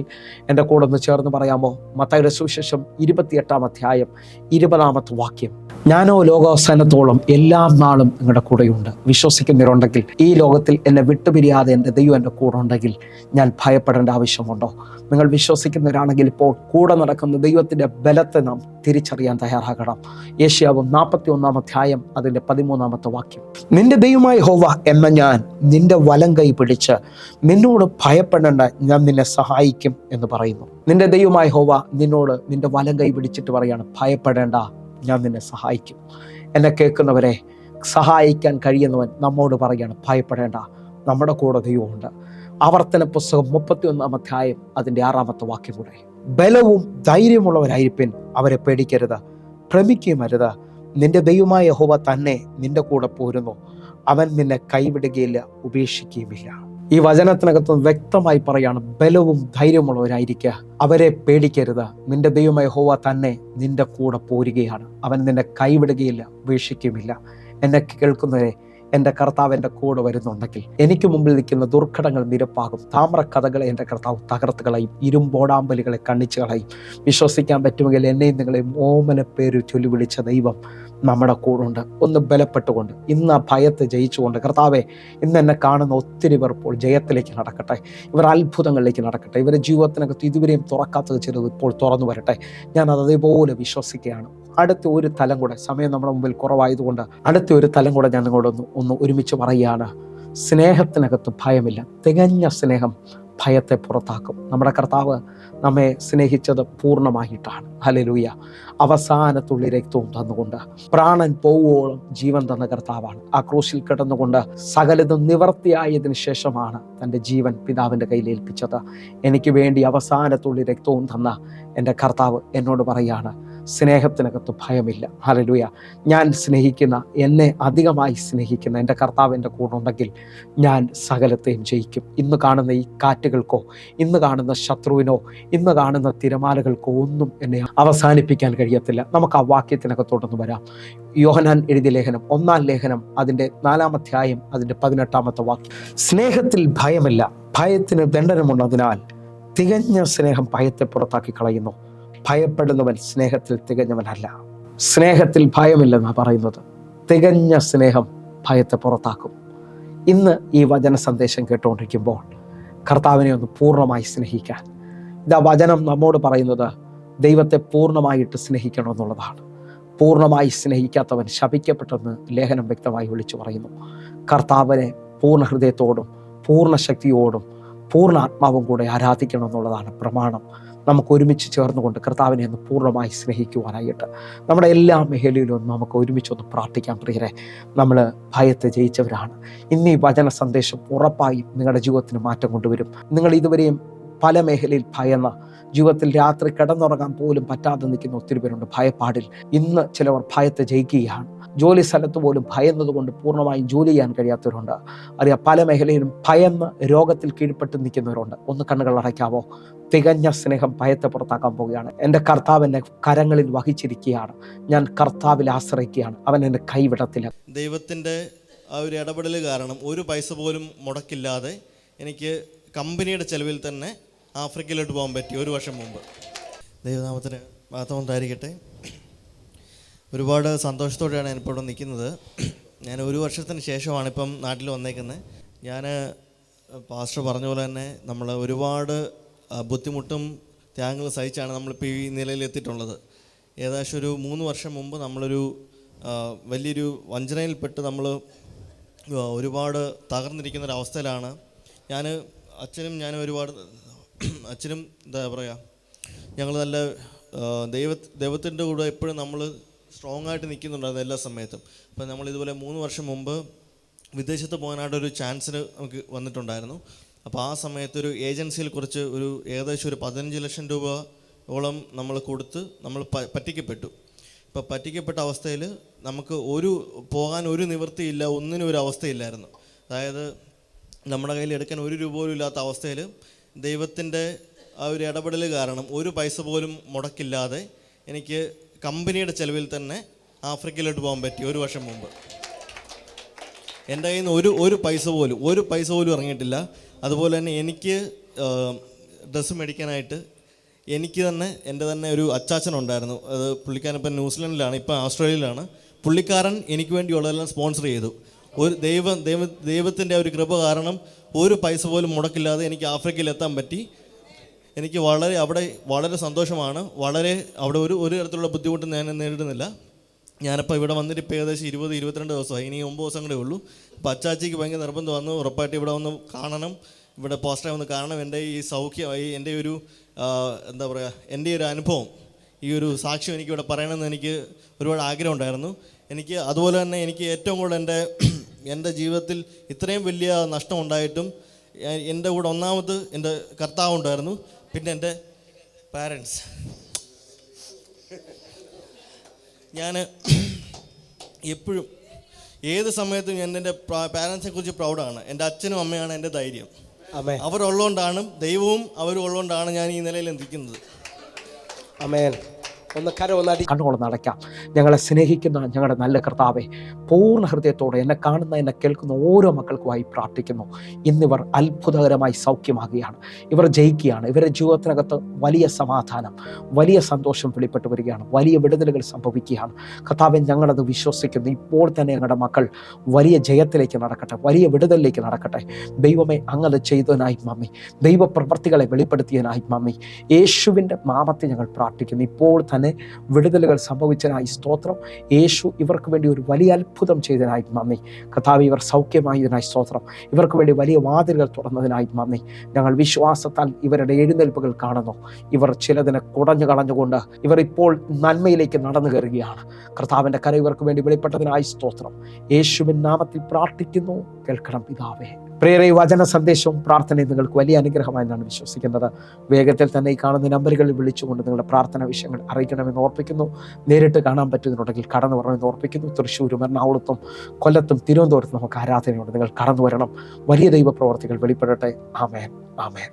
എൻ്റെ കൂടെ ഒന്ന് ചേർന്ന് പറയാമോ? മത്തായിയുടെ സുവിശേഷം 28-ാം അധ്യായം 20-ാമത്തെ വാക്യം, ഞാനോ ലോകാവസാനത്തോളം എല്ലാ നാളും നിങ്ങളുടെ കൂടെയുണ്ട്. വിശ്വസിക്കുന്നവരുണ്ടെങ്കിൽ ഈ ലോകത്തിൽ എന്നെ വിട്ടുപിരിയാതെ എൻ്റെ ദൈവം എൻ്റെ കൂടെ ഉണ്ടെങ്കിൽ ഞാൻ ഭയപ്പെടേണ്ട ആവശ്യമുണ്ടോ? നിങ്ങൾ വിശ്വസിക്കുന്നവരാണെങ്കിൽ ഇപ്പോൾ കൂടെ നടക്കുന്ന ദൈവത്തിൻ്റെ ബലത്തെ നാം തിരിച്ചറിയാൻ തയ്യാറാകണം. യെശയ്യാവ് 41-ാം അധ്യായം അതിൻ്റെ 13-ാമത്തെ വാക്യം, നിന്റെ ദൈവമായ യഹോവ എന്ന ഞാൻ നിന്റെ വലം കൈ പിടിച്ച് നിന്നോട് ഭയപ്പെടേണ്ട, ഞാൻ നിന്നെ സഹായിക്കും എന്ന് പറയുന്നു. നിന്റെ ദൈവമായ യഹോവ നിന്നോട് നിന്റെ വലം കൈ പിടിച്ചിട്ട് പറയാണ്, ഭയപ്പെടേണ്ട, ഞാൻ നിന്നെ സഹായിക്കും. എന്നെ കേൾക്കുന്നവരെ, സഹായിക്കാൻ കഴിയുന്നവൻ നമ്മോട് പറയാണ്, ഭയപ്പെടേണ്ട, നമ്മുടെ കൂടെ ദൈവമുണ്ട്. ആവർത്തന പുസ്തകം 31-ാം അധ്യായം അതിൻ്റെ 6-ാമത്തെ വാക്യം കൂടെ, ബലവും ധൈര്യമുള്ളവരായിരിപ്പിൻ, അവരെ പേടിക്കരുത്, ഭ്രമിക്കുകയും അരുത്. നിന്റെ ദൈവമായ യഹോവ തന്നെ നിന്റെ കൂടെ പോരുന്നു, അവൻ നിന്നെ കൈവിടുകയില്ല, ഉപേക്ഷിക്കുകയുമില്ല. ഈ വചനത്തിനകത്ത് വ്യക്തമായി പറയാണ്, ബലവും ധൈര്യമുള്ളവരായിരിക്കുക, അവരെ പേടിക്കരുത്. നിന്റെ ദൈവമായ യഹോവ തന്നെ നിന്റെ കൂടെ പോരുകയാണ്, അവൻ നിന്നെ കൈവിടുകയില്ല, ഉപേക്ഷിക്കുകയുമില്ല. എന്നെ കേൾക്കുന്നവരെ, എൻ്റെ കർത്താവ് എൻ്റെ കൂടെ വരുന്നുണ്ടെങ്കിൽ എനിക്ക് മുമ്പിൽ നിൽക്കുന്ന ദുർഘടങ്ങൾ നിരപ്പാകും. താമ്ര കഥകളെ എൻ്റെ കർത്താവ് തകർത്ത് കളയും, ഇരുമ്പോടാമ്പലുകളെ കണ്ണിച്ച് കളയും. വിശ്വസിക്കാൻ പറ്റുമെങ്കിൽ എന്നെയും നിങ്ങളെയും ഓമന പേര് ചൊല്ലി വിളിച്ച ദൈവം നമ്മുടെ കൂടുണ്ട്. ഒന്ന് ബലപ്പെട്ടുകൊണ്ട് ഇന്ന് ആ ഭയത്തെ ജയിച്ചുകൊണ്ട്, കർത്താവെ ഇന്ന് എന്നെ കാണുന്ന ഒത്തിരി പേർ ഇപ്പോൾ ജയത്തിലേക്ക് നടക്കട്ടെ, ഇവർ അത്ഭുതങ്ങളിലേക്ക് നടക്കട്ടെ, ഇവരുടെ ജീവിതത്തിനകത്ത് ഇതുവരെയും തുറക്കാത്തത് ചിലത് ഇപ്പോൾ തുറന്നു വരട്ടെ. ഞാൻ അതേപോലെ വിശ്വസിക്കുകയാണ്. അടുത്ത ഒരു തലം കൂടെ, സമയം നമ്മുടെ മുമ്പിൽ കുറവായതുകൊണ്ട് അടുത്ത ഒരു തലം കൂടെ ഞാൻ നിങ്ങളോടൊന്ന് ഒരുമിച്ച് പറയുകയാണ്. സ്നേഹത്തിനകത്ത് ഭയമില്ല, തികഞ്ഞ സ്നേഹം ഭയത്തെ പുറത്താക്കും. നമ്മുടെ കർത്താവ് നമ്മെ സ്നേഹിച്ചത് പൂർണ്ണമായിട്ടാണ്. ഹല്ലേലൂയ. അവസാനത്തുള്ളി രക്തവും തന്നുകൊണ്ട്, പ്രാണൻ പോവുവോളം ജീവൻ തന്ന കർത്താവാണ്. ആ ക്രൂശിൽ കിടന്നുകൊണ്ട് സകലതും നിവർത്തിയായതിനു ശേഷമാണ് തൻ്റെ ജീവൻ പിതാവിൻ്റെ കയ്യിൽ ഏൽപ്പിച്ചത്. എനിക്ക് വേണ്ടി അവസാനത്തുള്ളി രക്തവും തന്ന എൻ്റെ കർത്താവ് എന്നോട് പറയാണ്, സ്നേഹത്തിനകത്ത് ഭയമില്ല. ഹല്ലേലൂയ. ഞാൻ സ്നേഹിക്കുന്ന, എന്നെ അധികമായി സ്നേഹിക്കുന്ന എൻ്റെ കർത്താവ് എൻ്റെ കൂടെ ഉണ്ടെങ്കിൽ ഞാൻ സകലത്തെയും ജയിക്കും. ഇന്ന് കാണുന്ന ഈ കാറ്റുകൾക്കോ, ഇന്ന് കാണുന്ന ശത്രുവിനോ, ഇന്ന് കാണുന്ന തിരമാലകൾക്കോ ഒന്നും എന്നെ അവസാനിപ്പിക്കാൻ കഴിയത്തില്ല. നമുക്ക് ആ വാക്യത്തിനകത്തോട്ടൊന്ന് വരാം. യോഹന്നാൻ എഴുതിയ ലേഖനം 1-ാം ലേഖനം അതിൻ്റെ 4-ാം അധ്യായം അതിൻ്റെ 18-ാമത്തെ വാക്യം, സ്നേഹത്തിൽ ഭയമില്ല, ഭയത്തിന് ദണ്ഡനമുള്ളതിനാൽ തികഞ്ഞ സ്നേഹം ഭയത്തെ പുറത്താക്കി കളയുന്നു. ഭയപ്പെടുന്നവൻ സ്നേഹത്തിൽ തികഞ്ഞവനല്ല. സ്നേഹത്തിൽ ഭയമില്ലെന്നാണ് പറയുന്നത്. തികഞ്ഞ സ്നേഹം ഭയത്തെ പുറത്താക്കും. ഇന്ന് ഈ വചന സന്ദേശം കേട്ടുകൊണ്ടിരിക്കുമ്പോൾ കർത്താവിനെ ഒന്ന് പൂർണ്ണമായി സ്നേഹിക്കാൻ, ഇതാ വചനം നമ്മോട് പറയുന്നത് ദൈവത്തെ പൂർണ്ണമായിട്ട് സ്നേഹിക്കണമെന്നുള്ളതാണ്. പൂർണ്ണമായി സ്നേഹിക്കാത്തവൻ ശപിക്കപ്പെട്ടെന്ന് ലേഖനം വ്യക്തമായി വിളിച്ചു പറയുന്നു. കർത്താവിനെ പൂർണ്ണ ഹൃദയത്തോടും പൂർണ്ണ ശക്തിയോടും പൂർണ്ണ ആത്മാവും കൂടെ ആരാധിക്കണം എന്നുള്ളതാണ് പ്രമാണം. നമുക്ക് ഒരുമിച്ച് ചേർന്നുകൊണ്ട് കർത്താവിനെ ഒന്ന് പൂർണ്ണമായി സ്നേഹിക്കുവാനായിട്ട് നമ്മുടെ എല്ലാ മേഖലയിലും നമുക്ക് ഒരുമിച്ചൊന്ന് പ്രാർത്ഥിക്കാൻ പ്രിയരെ. നമ്മൾ ഭയത്തെ ജയിച്ചവരാണ്. ഇന്ന് ഈ വചന സന്ദേശം ഉറപ്പായും നിങ്ങളുടെ ജീവിതത്തിന് മാറ്റം കൊണ്ടുവരും. നിങ്ങൾ ഇതുവരെയും പല മേഖലയിൽ ഭയന്ന, ജീവിതത്തിൽ രാത്രി കിടന്നുറങ്ങാൻ പോലും പറ്റാതെ നിൽക്കുന്ന ഒത്തിരി പേരുണ്ട് ഭയപ്പാടിൽ. ഇന്ന് ചിലവർ ഭയത്തെ ജയിക്കുകയാണ്. ജോലി സ്ഥലത്ത് പോലും ഭയന്നതുകൊണ്ട് പൂർണ്ണമായും ജോലി ചെയ്യാൻ കഴിയാത്തവരുണ്ട്. അറിയാം, പല മേഖലയിലും ഭയന്ന് രോഗത്തിൽ കീഴ്പ്പെട്ട് നിൽക്കുന്നവരുണ്ട്. ഒന്ന് കണ്ണുകൾ അടയ്ക്കാവോ? തികഞ്ഞ സ്നേഹം ഭയത്തെ പുറത്താക്കാൻ പോവുകയാണ്. എൻ്റെ കർത്താവ് എന്നെ കരങ്ങളിൽ വഹിച്ചിരിക്കുകയാണ്. ഞാൻ കർത്താവിൽ ആശ്രയിക്കുകയാണ്. അവൻ എന്നെ കൈവിടത്തില്ല. ദൈവത്തിൻ്റെ ആ ഒരു ഇടപെടൽ കാരണം ഒരു പൈസ പോലും മുടക്കില്ലാതെ എനിക്ക് കമ്പനിയുടെ ചെലവിൽ തന്നെ ആഫ്രിക്കയിലോട്ട് പോകാൻ പറ്റി 1 വർഷം മുമ്പ്. ദൈവനാമത്തിന് മഹത്വം ഉണ്ടായിരിക്കട്ടെ. ഒരുപാട് സന്തോഷത്തോടെയാണ് ഞാനിപ്പോൾ ഇവിടെ നിൽക്കുന്നത്. ഞാൻ 1 വർഷത്തിന് ശേഷമാണ് ഇപ്പം നാട്ടിൽ വന്നേക്കുന്നത്. ഞാൻ പാസ്റ്റർ പറഞ്ഞ പോലെ തന്നെ നമ്മൾ ഒരുപാട് ബുദ്ധിമുട്ടും ത്യാഗങ്ങളും സഹിച്ചാണ് നമ്മളിപ്പോൾ ഈ നിലയിൽ എത്തിയിട്ടുള്ളത്. ഏകദേശം ഒരു 3 വർഷം മുമ്പ് നമ്മളൊരു വലിയൊരു വഞ്ചനയിൽപ്പെട്ട് നമ്മൾ ഒരുപാട് തകർന്നിരിക്കുന്നൊരവസ്ഥയിലാണ്. ഞാനും ഒരുപാട് അച്ഛനും എന്താ പറയുക, ഞങ്ങൾ നല്ല ദൈവത്തിൻ്റെ കൂടെ എപ്പോഴും നമ്മൾ സ്ട്രോങ് ആയിട്ട് നിൽക്കുന്നുണ്ടായിരുന്നു എല്ലാ സമയത്തും. അപ്പോൾ നമ്മളിതുപോലെ 3 വർഷം മുമ്പ് വിദേശത്ത് പോകാനായിട്ടൊരു ചാൻസിന് നമുക്ക് വന്നിട്ടുണ്ടായിരുന്നു. അപ്പോൾ ആ സമയത്ത് ഒരു ഏജൻസിയിൽ കുറച്ച് ഏകദേശം ഒരു 15 ലക്ഷം രൂപയോളം നമ്മൾ കൊടുത്ത് നമ്മൾ പറ്റിക്കപ്പെട്ടു. ഇപ്പോൾ പറ്റിക്കപ്പെട്ട അവസ്ഥയിൽ നമുക്ക് പോകാൻ ഒരു നിവൃത്തിയില്ല, ഒന്നിനും ഒരു അവസ്ഥയില്ലായിരുന്നു. അതായത് നമ്മുടെ കയ്യിൽ എടുക്കാൻ 1 രൂപ പോലും ഇല്ലാത്ത അവസ്ഥയിൽ ദൈവത്തിൻ്റെ ആ ഒരു ഇടപെടൽ കാരണം ഒരു പൈസ പോലും മുടക്കില്ലാതെ എനിക്ക് കമ്പനിയുടെ ചെലവിൽ തന്നെ ആഫ്രിക്കയിലോട്ട് പോകാൻ പറ്റി 1 വർഷം മുമ്പ്. എൻ്റെ കയ്യിൽ നിന്ന് ഒരു പൈസ പോലും ഇറങ്ങിയിട്ടില്ല. അതുപോലെ തന്നെ എനിക്ക് ഡ്രസ്സ് മേടിക്കാനായിട്ട് എൻ്റെ തന്നെ ഒരു അച്ചാച്ചനുണ്ടായിരുന്നു. അത് പുള്ളിക്കാരൻ ഇപ്പം ന്യൂസിലൻഡിലാണ്, ഇപ്പം ഓസ്ട്രേലിയയിലാണ്. പുള്ളിക്കാരൻ എനിക്ക് വേണ്ടി ഉള്ളതെല്ലാം സ്പോൺസർ ചെയ്തു. ദൈവത്തിൻ്റെ ഒരു കൃപ കാരണം ഒരു പൈസ പോലും മുടക്കില്ലാതെ എനിക്ക് ആഫ്രിക്കയിൽ എത്താൻ പറ്റി. എനിക്ക് അവിടെ വളരെ സന്തോഷമാണ്. അവിടെ ഒരു തരത്തിലുള്ള ബുദ്ധിമുട്ട് ഞാൻ നേരിടുന്നില്ല. ഞാനിപ്പോൾ ഇവിടെ വന്നിട്ട് ഇപ്പോൾ ഏകദേശം 20-22 ദിവസമായി. ഇനി 9 ദിവസം കൂടെ ഉള്ളൂ. അപ്പോൾ അച്ചാച്ചിക്ക് ഭയങ്കര നിർബന്ധം വന്നു, ഉറപ്പായിട്ട് ഇവിടെ വന്ന് കാണണം, ഇവിടെ പോസ്റ്ററെ വന്ന് കാണണം. എൻ്റെ ഈ സൗഖ്യം, എൻ്റെ ഒരു എന്താ പറയുക, എൻ്റെ ഒരു അനുഭവം, ഈ ഒരു സാക്ഷ്യം എനിക്കിവിടെ പറയണമെന്ന് എനിക്ക് ഒരുപാട് ആഗ്രഹം ഉണ്ടായിരുന്നു. അതുപോലെ തന്നെ എനിക്ക് ഏറ്റവും കൂടുതൽ എൻ്റെ ജീവിതത്തിൽ ഇത്രയും വലിയ നഷ്ടം ഉണ്ടായിട്ടും എൻ്റെ കൂടെ ഒന്നാമത് എൻ്റെ കർത്താവ് ഉണ്ടായിരുന്നു, പിന്നെ എൻ്റെ പാരൻസ്. ഞാൻ എപ്പോഴും ഏത് സമയത്തും എൻ്റെ പാരൻസിനെ കുറിച്ച് പ്രൗഡാണ്. എൻ്റെ അച്ഛനും അമ്മയാണ് എൻ്റെ ധൈര്യം. അവരുള്ളതുകൊണ്ടാണ്, ദൈവവും അവരും ഉള്ളതുകൊണ്ടാണ് ഞാൻ ഈ നിലയിൽ നിൽക്കുന്നത്. ആമേൻ. കണ്ണുകളൊന്ന് അടയ്ക്കാം. ഞങ്ങളെ സ്നേഹിക്കുന്ന ഞങ്ങളുടെ നല്ല കർത്താവെ, പൂർണ്ണ ഹൃദയത്തോടെ എന്നെ കാണുന്ന എന്നെ കേൾക്കുന്ന ഓരോ മക്കൾക്കുമായി പ്രാർത്ഥിക്കുന്നു. ഇന്നിവർ അത്ഭുതകരമായി സൗഖ്യമാകുകയാണ്. ഇവർ ജയിക്കുകയാണ്. ഇവരുടെ ജീവിതത്തിനകത്ത് വലിയ സമാധാനം, വലിയ സന്തോഷം വെളിപ്പെട്ട് വരികയാണ്. വലിയ വിടുതലുകൾ സംഭവിക്കുകയാണ്. കർത്താവെ, ഞങ്ങളത് വിശ്വസിക്കുന്നു. ഇപ്പോൾ തന്നെ ഞങ്ങളുടെ മക്കൾ വലിയ ജയത്തിലേക്ക് നടക്കട്ടെ, വലിയ വിടുതലിലേക്ക് നടക്കട്ടെ. ദൈവമേ, അങ്ങത് ചെയ്തതിനായി മമ്മി, ദൈവപ്രവർത്തികളെ വെളിപ്പെടുത്തിയതിനായി മമ്മി, യേശുവിൻ്റെ നാമത്തിൽ ഞങ്ങൾ പ്രാർത്ഥിക്കുന്നു. ഇപ്പോൾ തന്നെ വിടുതലുകൾ സംഭവിച്ചതിനായി സ്തോത്രം. യേശു ഇവർക്ക് വേണ്ടി ഒരു വലിയ അത്ഭുതം ചെയ്തതിനായി മമ്മി. കർത്താവ്, ഇവർ സൗഖ്യമായതിനായി സ്തോത്രം. ഇവർക്ക് വേണ്ടി വലിയ വാതിലുകൾ തുറന്നതിനായി മമ്മി. ഞങ്ങൾ വിശ്വാസത്താൽ ഇവരുടെ എഴുന്നേൽപ്പുകൾ കാണുന്നു. ഇവർ ചിലതിനെ കുടഞ്ഞു കളഞ്ഞുകൊണ്ട് ഇവർ ഇപ്പോൾ നന്മയിലേക്ക് നടന്നു കയറുകയാണ്. കർത്താവിൻ്റെ കര ഇവർക്ക് വേണ്ടി വെളിപ്പെട്ടതിനായി സ്തോത്രം. യേശുവിൻ നാമത്തിൽ പ്രാർത്ഥിക്കുന്നു, കേൾക്കണം പിതാവേ. പ്രിയരേ, വചന സന്ദേശവും പ്രാർത്ഥനയും നിങ്ങൾക്ക് വലിയ അനുഗ്രഹമായെന്നാണ് വിശ്വസിക്കുന്നത്. വേഗത്തിൽ തന്നെ ഈ കാണുന്ന നമ്പറുകളിൽ വിളിച്ചുകൊണ്ട് നിങ്ങളുടെ പ്രാർത്ഥന വിഷയങ്ങൾ അറിയിക്കണമെന്ന് ഓർപ്പിക്കുന്നു. നേരിട്ട് കാണാൻ പറ്റുന്നുണ്ടെങ്കിൽ കടന്നു വരണമെന്ന് ഓർപ്പിക്കുന്നു. തൃശ്ശൂരും എറണാകുളത്തും കൊല്ലത്തും തിരുവനന്തപുരത്തും നമുക്ക് ആരാധനയുണ്ട്. നിങ്ങൾ കടന്നു വരണം. വലിയ ദൈവപ്രവർത്തികൾ വെളിപ്പെടട്ടെ. ആമേൻ, ആമേൻ.